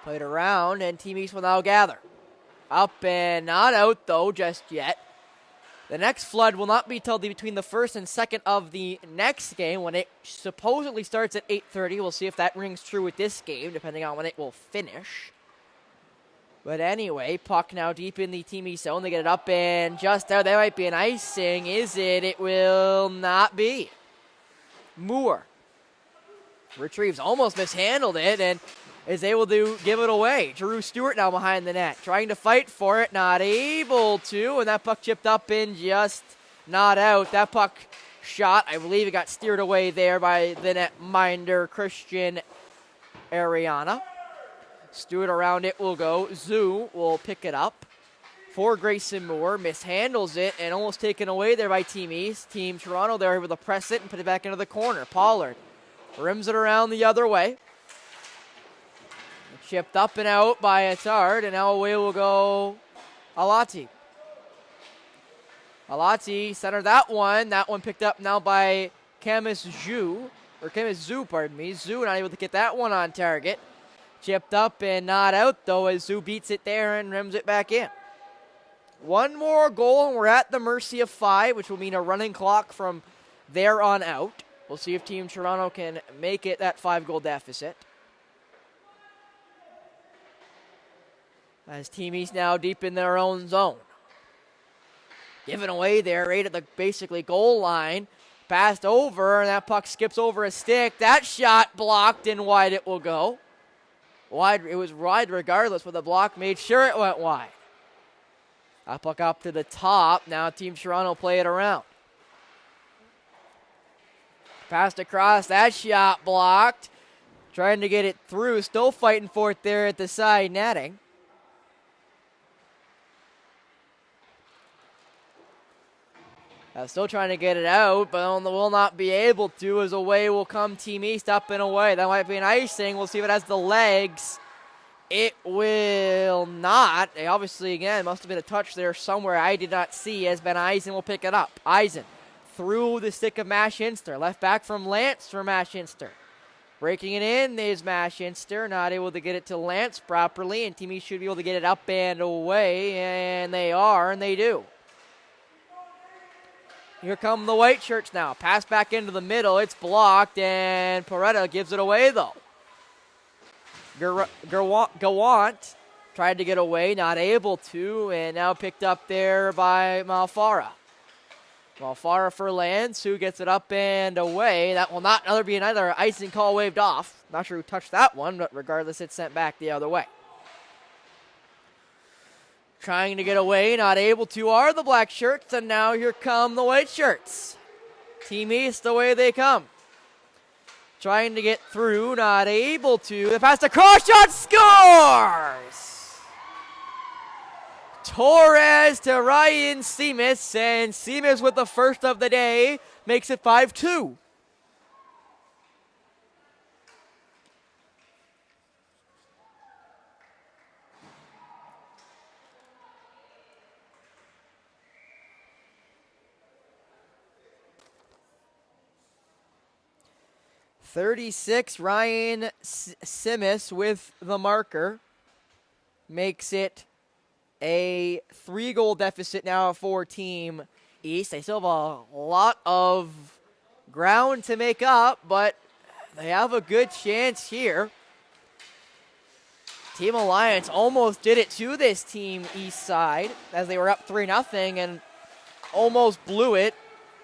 Played around, and Team East will now gather. Up and not out, though, just yet. The next flood will not be till between the first and second of the next game, when it supposedly starts at 8:30. We'll see if that rings true with this game, depending on when it will finish. But anyway, puck now deep in the Team East zone. They get it up and just out. There might be an icing. Is it? It will not be. Moore retrieves, almost mishandled it, and is able to give it away. Drew Stewart now behind the net, trying to fight for it, not able to, and that puck chipped up and just not out. That puck shot, I believe it got steered away there by the netminder, Christian Ariana. Stewart around it will go. Zoo will pick it up for Grayson Moore, mishandles it, and almost taken away there by Team East. Team Toronto, they're able to press it and put it back into the corner. Pollard rims it around the other way. Chipped up and out by Attard, and now away will go Alati. Alati centered that one. That one picked up now by Camus Zhu, pardon me. Zhu not able to get that one on target. Chipped up and not out, though, as Zhu beats it there and rims it back in. One more goal, and we're at the mercy of 5, which will mean a running clock from there on out. We'll see if Team Toronto can make it that 5-goal deficit. As Team East now deep in their own zone. Given away there right at the basically goal line. Passed over, and that puck skips over a stick. That shot blocked, and wide it will go. Wide, it was wide regardless, but the block made sure it went wide. That puck up to the top. Now Team Toronto play it around. Passed across, that shot blocked. Trying to get it through, still fighting for it there at the side netting. Still trying to get it out, but will not be able to, as away will come Team East up and away. That might be an icing. We'll see if it has the legs. It will not. They obviously, again, must have been a touch there somewhere I did not see, as Ben Eisen will pick it up. Eisen through the stick of Mashinster. Left back from Lance for Mashinster. Breaking it in is Mashinster. Not able to get it to Lance properly, and Team East should be able to get it up and away, and they are, and they do. Here come the white shirts now. Pass back into the middle. It's blocked, and Porretta gives it away, though. Gawant tried to get away, not able to, and now picked up there by Malfara. Malfara for Lance, who gets it up and away. That will not be another icing call waved off. Not sure who touched that one, but regardless, it's sent back the other way. trying to get away, not able to, are the black shirts, and now here come the white shirts. Team East, away they come. Trying to get through, not able to. The pass across, shot, scores! Torres to Ryan Seamus, and Seamus with the first of the day makes it 5-2. Ryan Seamus with the marker makes it a 3-goal deficit now for Team East. They still have a lot of ground to make up, but they have a good chance here. Team Alliance almost did it to this Team East side as they were up 3-0 and almost blew it,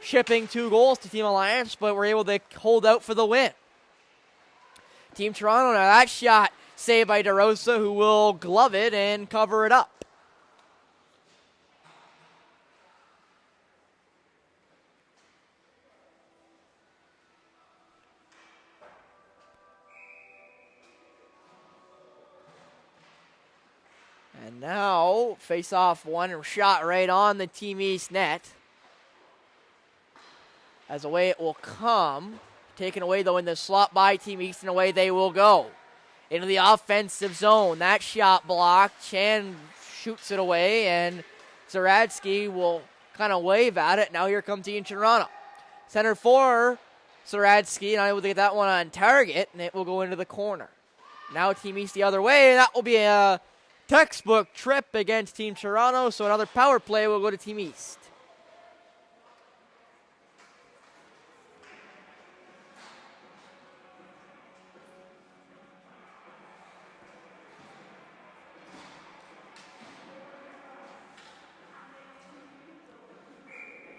shipping 2 goals to Team Alliance, but were able to hold out for the win. Team Toronto, now that shot saved by DeRosa, who will glove it and cover it up. And now, face off one shot right on the Team East net. As away it will come. Taken away, though, in the slot by Team East, and away they will go. Into the offensive zone. That shot blocked. Chan shoots it away, and Zaradsky will kind of wave at it. Now here comes Team Toronto. Center for Zaradsky, not able to get that one on target, and it will go into the corner. Now Team East the other way, and that will be a textbook trip against Team Toronto, so another power play will go to Team East.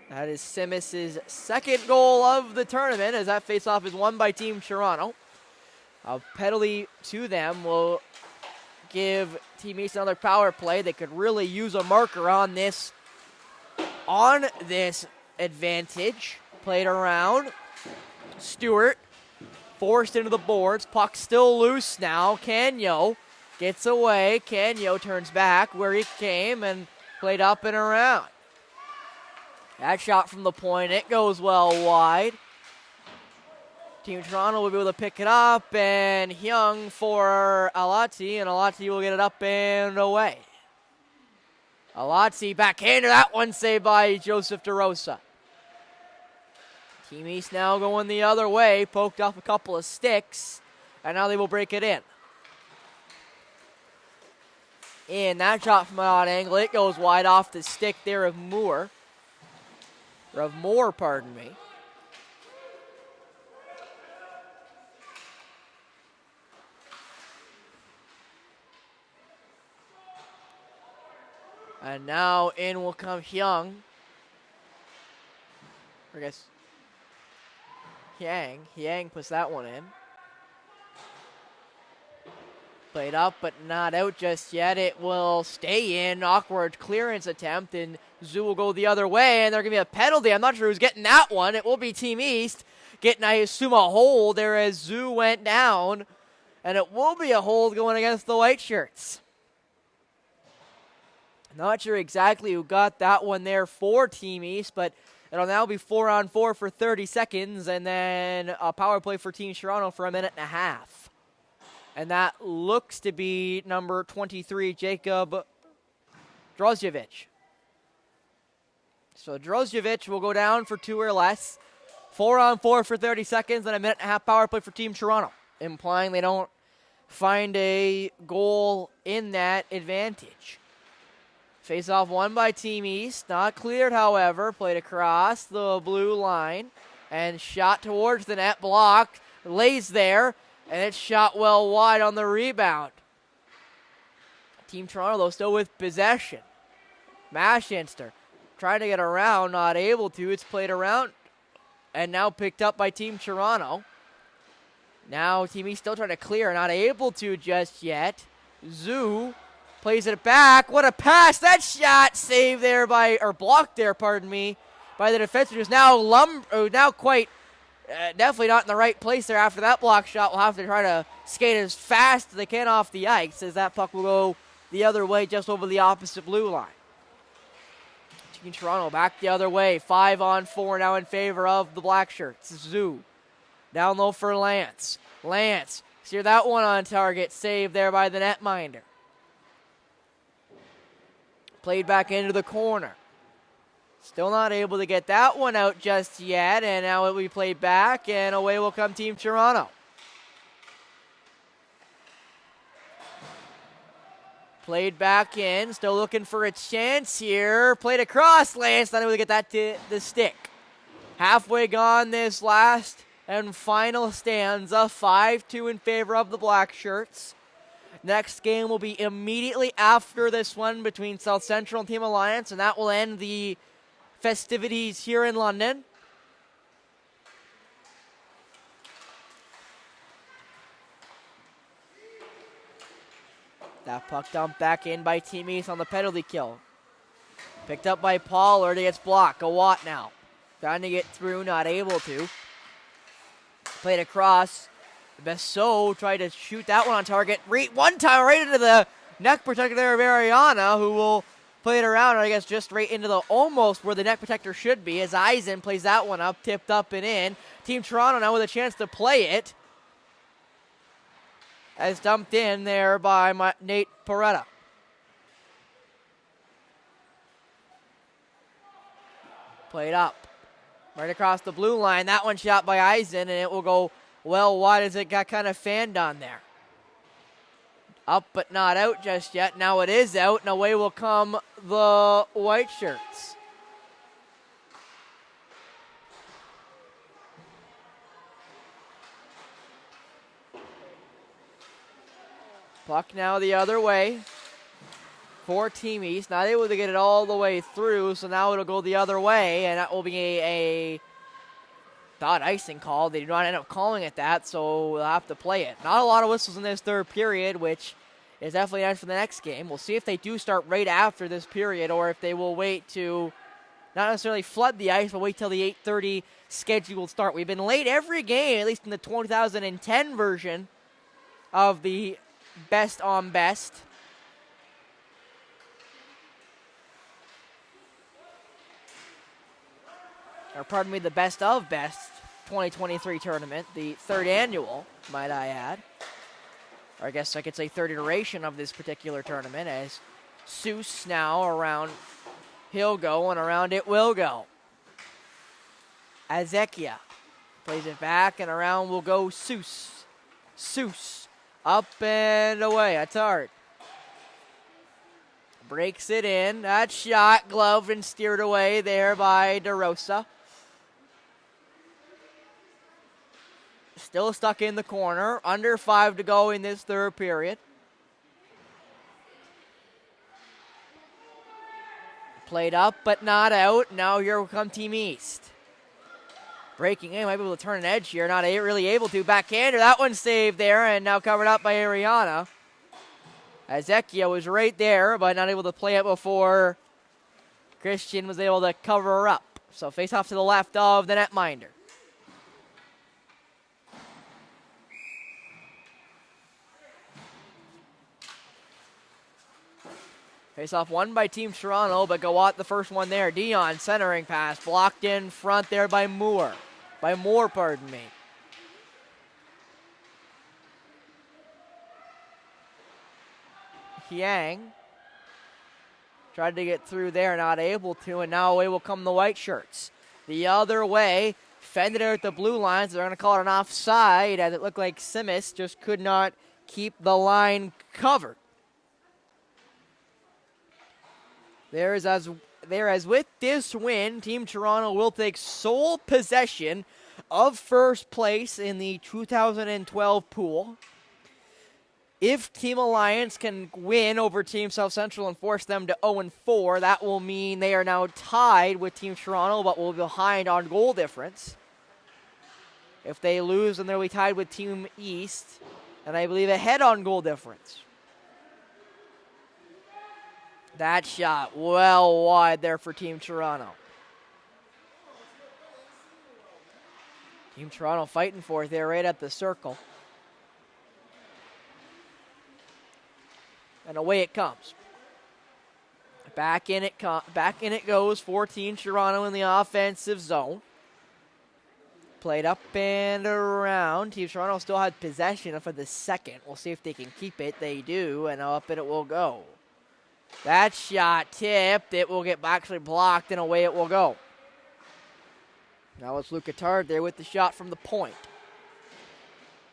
That is Seamus' second goal of the tournament, as that faceoff is won by Team Toronto. A penalty to them will give Team East another power play. They could really use a marker on this advantage. Played around. Stewart forced into the boards. Puck still loose now. Canyo gets away. Canyo turns back where he came and played up and around. That shot from the point, it goes well wide. Team Toronto will be able to pick it up, and Hyung for Alati, and Alati will get it up and away. Alati backhander, that one saved by Joseph DeRosa. Team East now going the other way, poked off a couple of sticks, and now they will break it in. And that shot from an odd angle, it goes wide off the stick there of Moore. Pardon me. And now in will come Hyung. I guess Hyang puts that one in. Played up, but not out just yet. It will stay in. Awkward clearance attempt, and Zoo will go the other way, and there's going to be a penalty. I'm not sure who's getting that one. It will be Team East getting, I assume, a hold there as Zoo went down, and it will be a hold going against the white shirts. Not sure exactly who got that one there for Team East, but it'll now be 4-on-4 for 30 seconds, and then a power play for Team Toronto for a minute and a half. And that looks to be number 23, Jacob Drozjevic. So Drozjevic will go down for 2 or less. 4-on-4 for 30 seconds and a minute and a half power play for Team Toronto, implying they don't find a goal in that advantage. Face-off won by Team East. Not cleared, however. Played across the blue line and shot towards the net. Blocked. Lays there. And it's shot well wide on the rebound. Team Toronto, though, still with possession. Maschinster trying to get around, not able to. It's played around and now picked up by Team Toronto. Now Team East still trying to clear, not able to just yet. Zoo Plays it back. What a pass. That shot saved there blocked there, pardon me, by the defenseman who's now quite definitely not in the right place there after that block shot. Will have to try to skate as fast as they can off the ice as that puck will go the other way just over the opposite blue line. Team Toronto back the other way. 5-on-4 now in favor of the Black Shirts. Zoo down low for Lance. Lance, steer that one on target. Saved there by the netminder. Played back into the corner. Still not able to get that one out just yet, and now it will be played back, and away will come Team Toronto. Played back in, still looking for a chance here. Played across, Lance, not able to get that to the stick. Halfway gone this last and final stanza, 5-2 in favor of the Black Shirts. Next game will be immediately after this one between South Central and Team Alliance, and that will end the festivities here in London. That puck dumped back in by Team East on the penalty kill. Picked up by Pollard. It gets blocked. Gawat now. Trying to get through, not able to. Played across. Bessot tried to shoot that one on target. One time right into the neck protector there of Ariana, who will play it around, I guess, just right into the almost where the neck protector should be, as Eisen plays that one up, tipped up and in. Team Toronto now with a chance to play it. As dumped in there by Nate Peretta. Played up. Right across the blue line. That one shot by Eisen, and it will go well wide as it got kind of fanned on there. Up but not out just yet. Now it is out, and away will come the White Shirts. Puck now the other way for Team East. Not able to get it all the way through, so now it'll go the other way, and that will be a dot icing call. They do not end up calling it that, so we'll have to play it. Not a lot of whistles in this third period, which is definitely nice for the next game. We'll see if they do start right after this period, or if they will wait to not necessarily flood the ice, but wait till the 8:30 scheduled start. We've been late every game, at least in the 2010 version of the best on best. Or pardon me, the best of best 2023 tournament, the third annual, might I add. Or I guess I could say third iteration of this particular tournament, as Seuss now around he'll go, and around it will go. Azekia plays it back, and around will go Seuss. Seuss. Up and away. That's hard. Breaks it in. That shot gloved and steered away there by DeRosa. Still stuck in the corner. Under 5 to go in this third period. Played up but not out. Now here will come Team East. Breaking in, might be able to turn an edge here. Not really able to. Backhander, that one saved there, and now covered up by Ariana. Azekia was right there, but not able to play it before Christian was able to cover her up. So face off to the left of the netminder. Face off won by Team Toronto, but Gawat the first one there. Dion centering pass, blocked in front there by Moore. By Moore, pardon me. Yang tried to get through there, not able to, and now away will come the White Shirts. The other way, fended out at the blue lines. They're going to call it an offside, as it looked like Simis just could not keep the line covered. As with this win, Team Toronto will take sole possession of first place in the 2012 pool. If Team Alliance can win over Team South Central and force them to 0-4, that will mean they are now tied with Team Toronto, but will be behind on goal difference. If they lose, then they'll be tied with Team East, and I believe ahead on goal difference. That shot well wide there for Team Toronto. Team Toronto fighting for it there right at the circle. And away it comes. Back in it goes for Team Toronto in the offensive zone. Played up and around. Team Toronto still had possession for the second. We'll see if they can keep it. They do, and up and it will go. That shot tipped. It will get actually blocked, and away it will go. Now it's Luke Attard there with the shot from the point.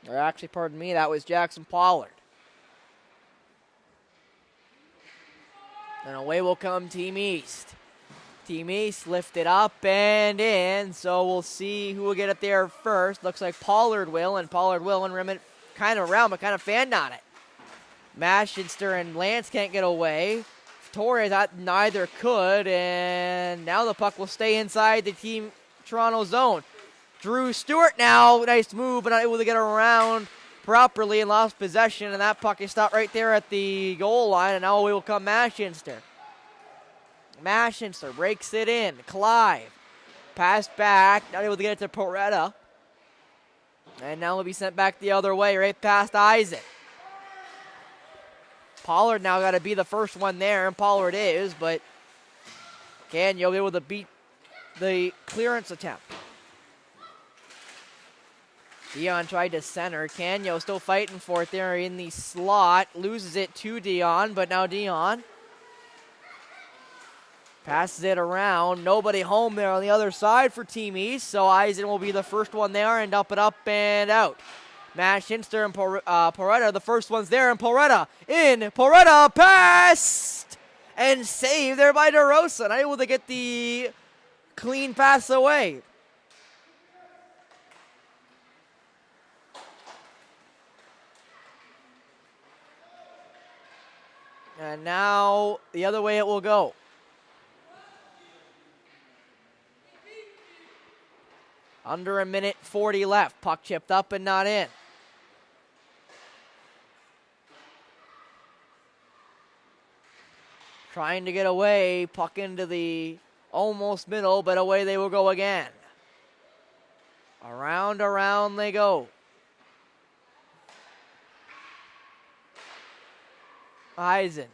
Or actually, pardon me, that was Jackson Pollard. And away will come Team East. Team East lifted up and in, so we'll see who will get it there first. Looks like Pollard will, and Remit kind of around, but kind of fanned on it. Mashinster and Lance can't get away. Torres, neither could, and now the puck will stay inside the Team Toronto zone. Drew Stewart now, nice move, but not able to get around properly and lost possession, and that puck is stopped right there at the goal line, and now away will come Mashinster. Mashinster breaks it in. Clive. Passed back. Not able to get it to Poretta. And now will be sent back the other way, right past Isaac. Pollard now got to be the first one there, and Pollard is, but Canio be able to beat the clearance attempt. Dion tried to center. Canio still fighting for it there in the slot. Loses it to Dion, but now Dion passes it around. Nobody home there on the other side for Team East, so Eisen will be the first one there and dump it up and out. Mashinster and Poretta, the first one's there, and Poretta passed and saved there by DeRosa. Not able to get the clean pass away. And now the other way it will go. Under a minute 40 left. Puck chipped up and not in. Trying to get away. Puck into the almost middle, but away they will go again. Around they go. Eisen.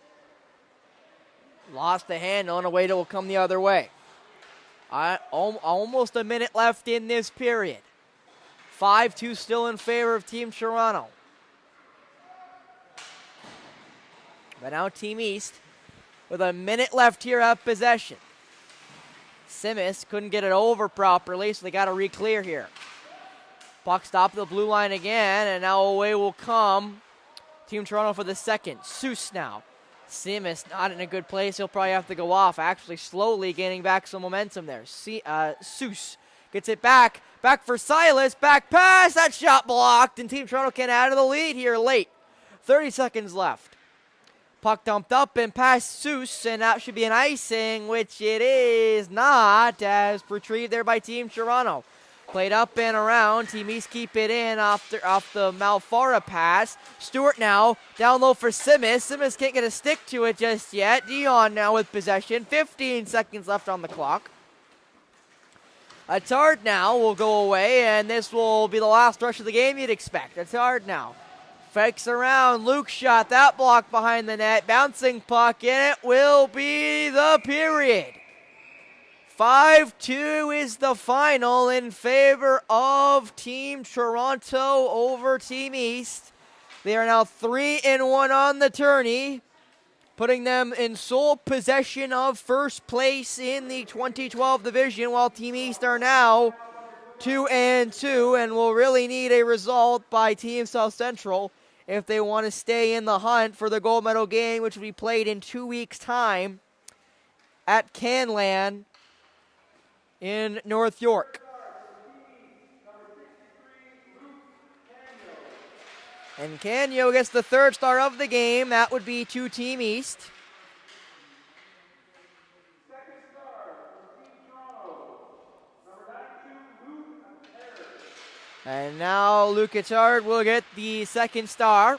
Lost the handle and away it will come the other way. Almost a minute left in this period. 5-2 still in favor of Team Toronto. But now Team East with a minute left here at possession. Simis couldn't get it over properly, so they got to re-clear here. Puck stopped at the blue line again, and now away will come Team Toronto for the second. Seuss now. Simis not in a good place. He'll probably have to go off. Actually slowly gaining back some momentum there. Seuss gets it back. Back for Silas. Back pass. That shot blocked, and Team Toronto can add to the lead here late. 30 seconds left. Puck dumped up and past Seuss, and that should be an icing, which it is not, as retrieved there by Team Toronto. Played up and around. Team East keep it in off the Malfara pass. Stewart now down low for Simis. Simis can't get a stick to it just yet. Dion now with possession. 15 seconds left on the clock. Attard now will go away, and this will be the last rush of the game you'd expect. Attard now fakes around. Luke shot that block behind the net. Bouncing puck, and it will be the period. 5-2 is the final in favor of Team Toronto over Team East. They are now 3-1 on the tourney, putting them in sole possession of first place in the 2012 division, while Team East are now 2-2 and will really need a result by Team South Central if they want to stay in the hunt for the gold medal game, which will be played in 2 weeks' time at Canlan in North York. And Canio gets the third star of the game. That would be to Team East. And now Luke Attard will get the second star.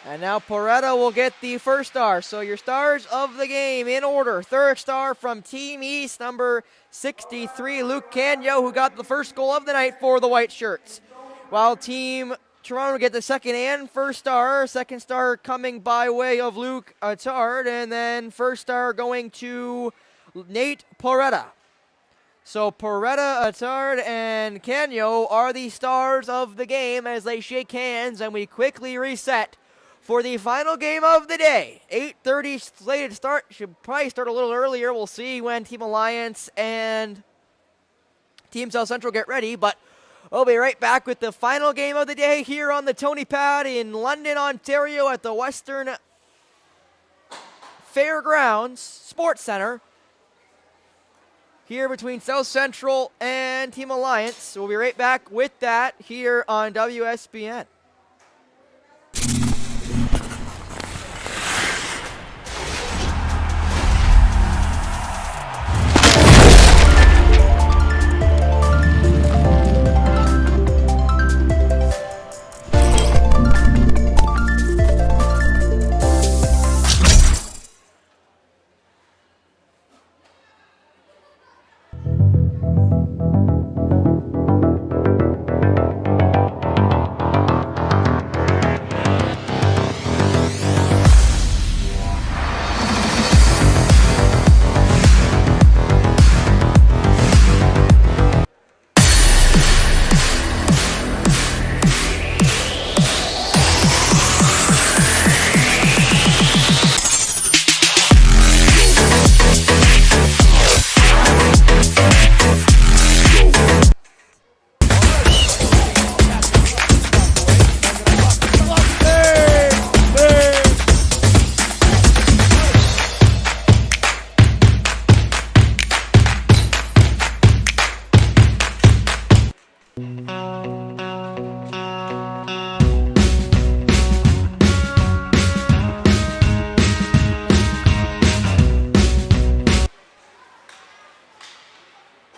And now Poretta will get the first star. So your stars of the game in order. Third star from Team East, number 63, Luke Canyo, who got the first goal of the night for the White Shirts. While Team Toronto get the second and first star. Second star coming by way of Luke Attard. And then first star going to Nate Poretta. So Poretta, Attard, and Canyo are the stars of the game as they shake hands, and we quickly reset for the final game of the day. 8:30 slated start. Should probably start a little earlier. We'll see when Team Alliance and Team South Central get ready, but we'll be right back with the final game of the day here on the Tony Pad in London, Ontario at the Western Fairgrounds Sports Center. Here between South Central and Team Alliance. We'll be right back with that here on WSBN.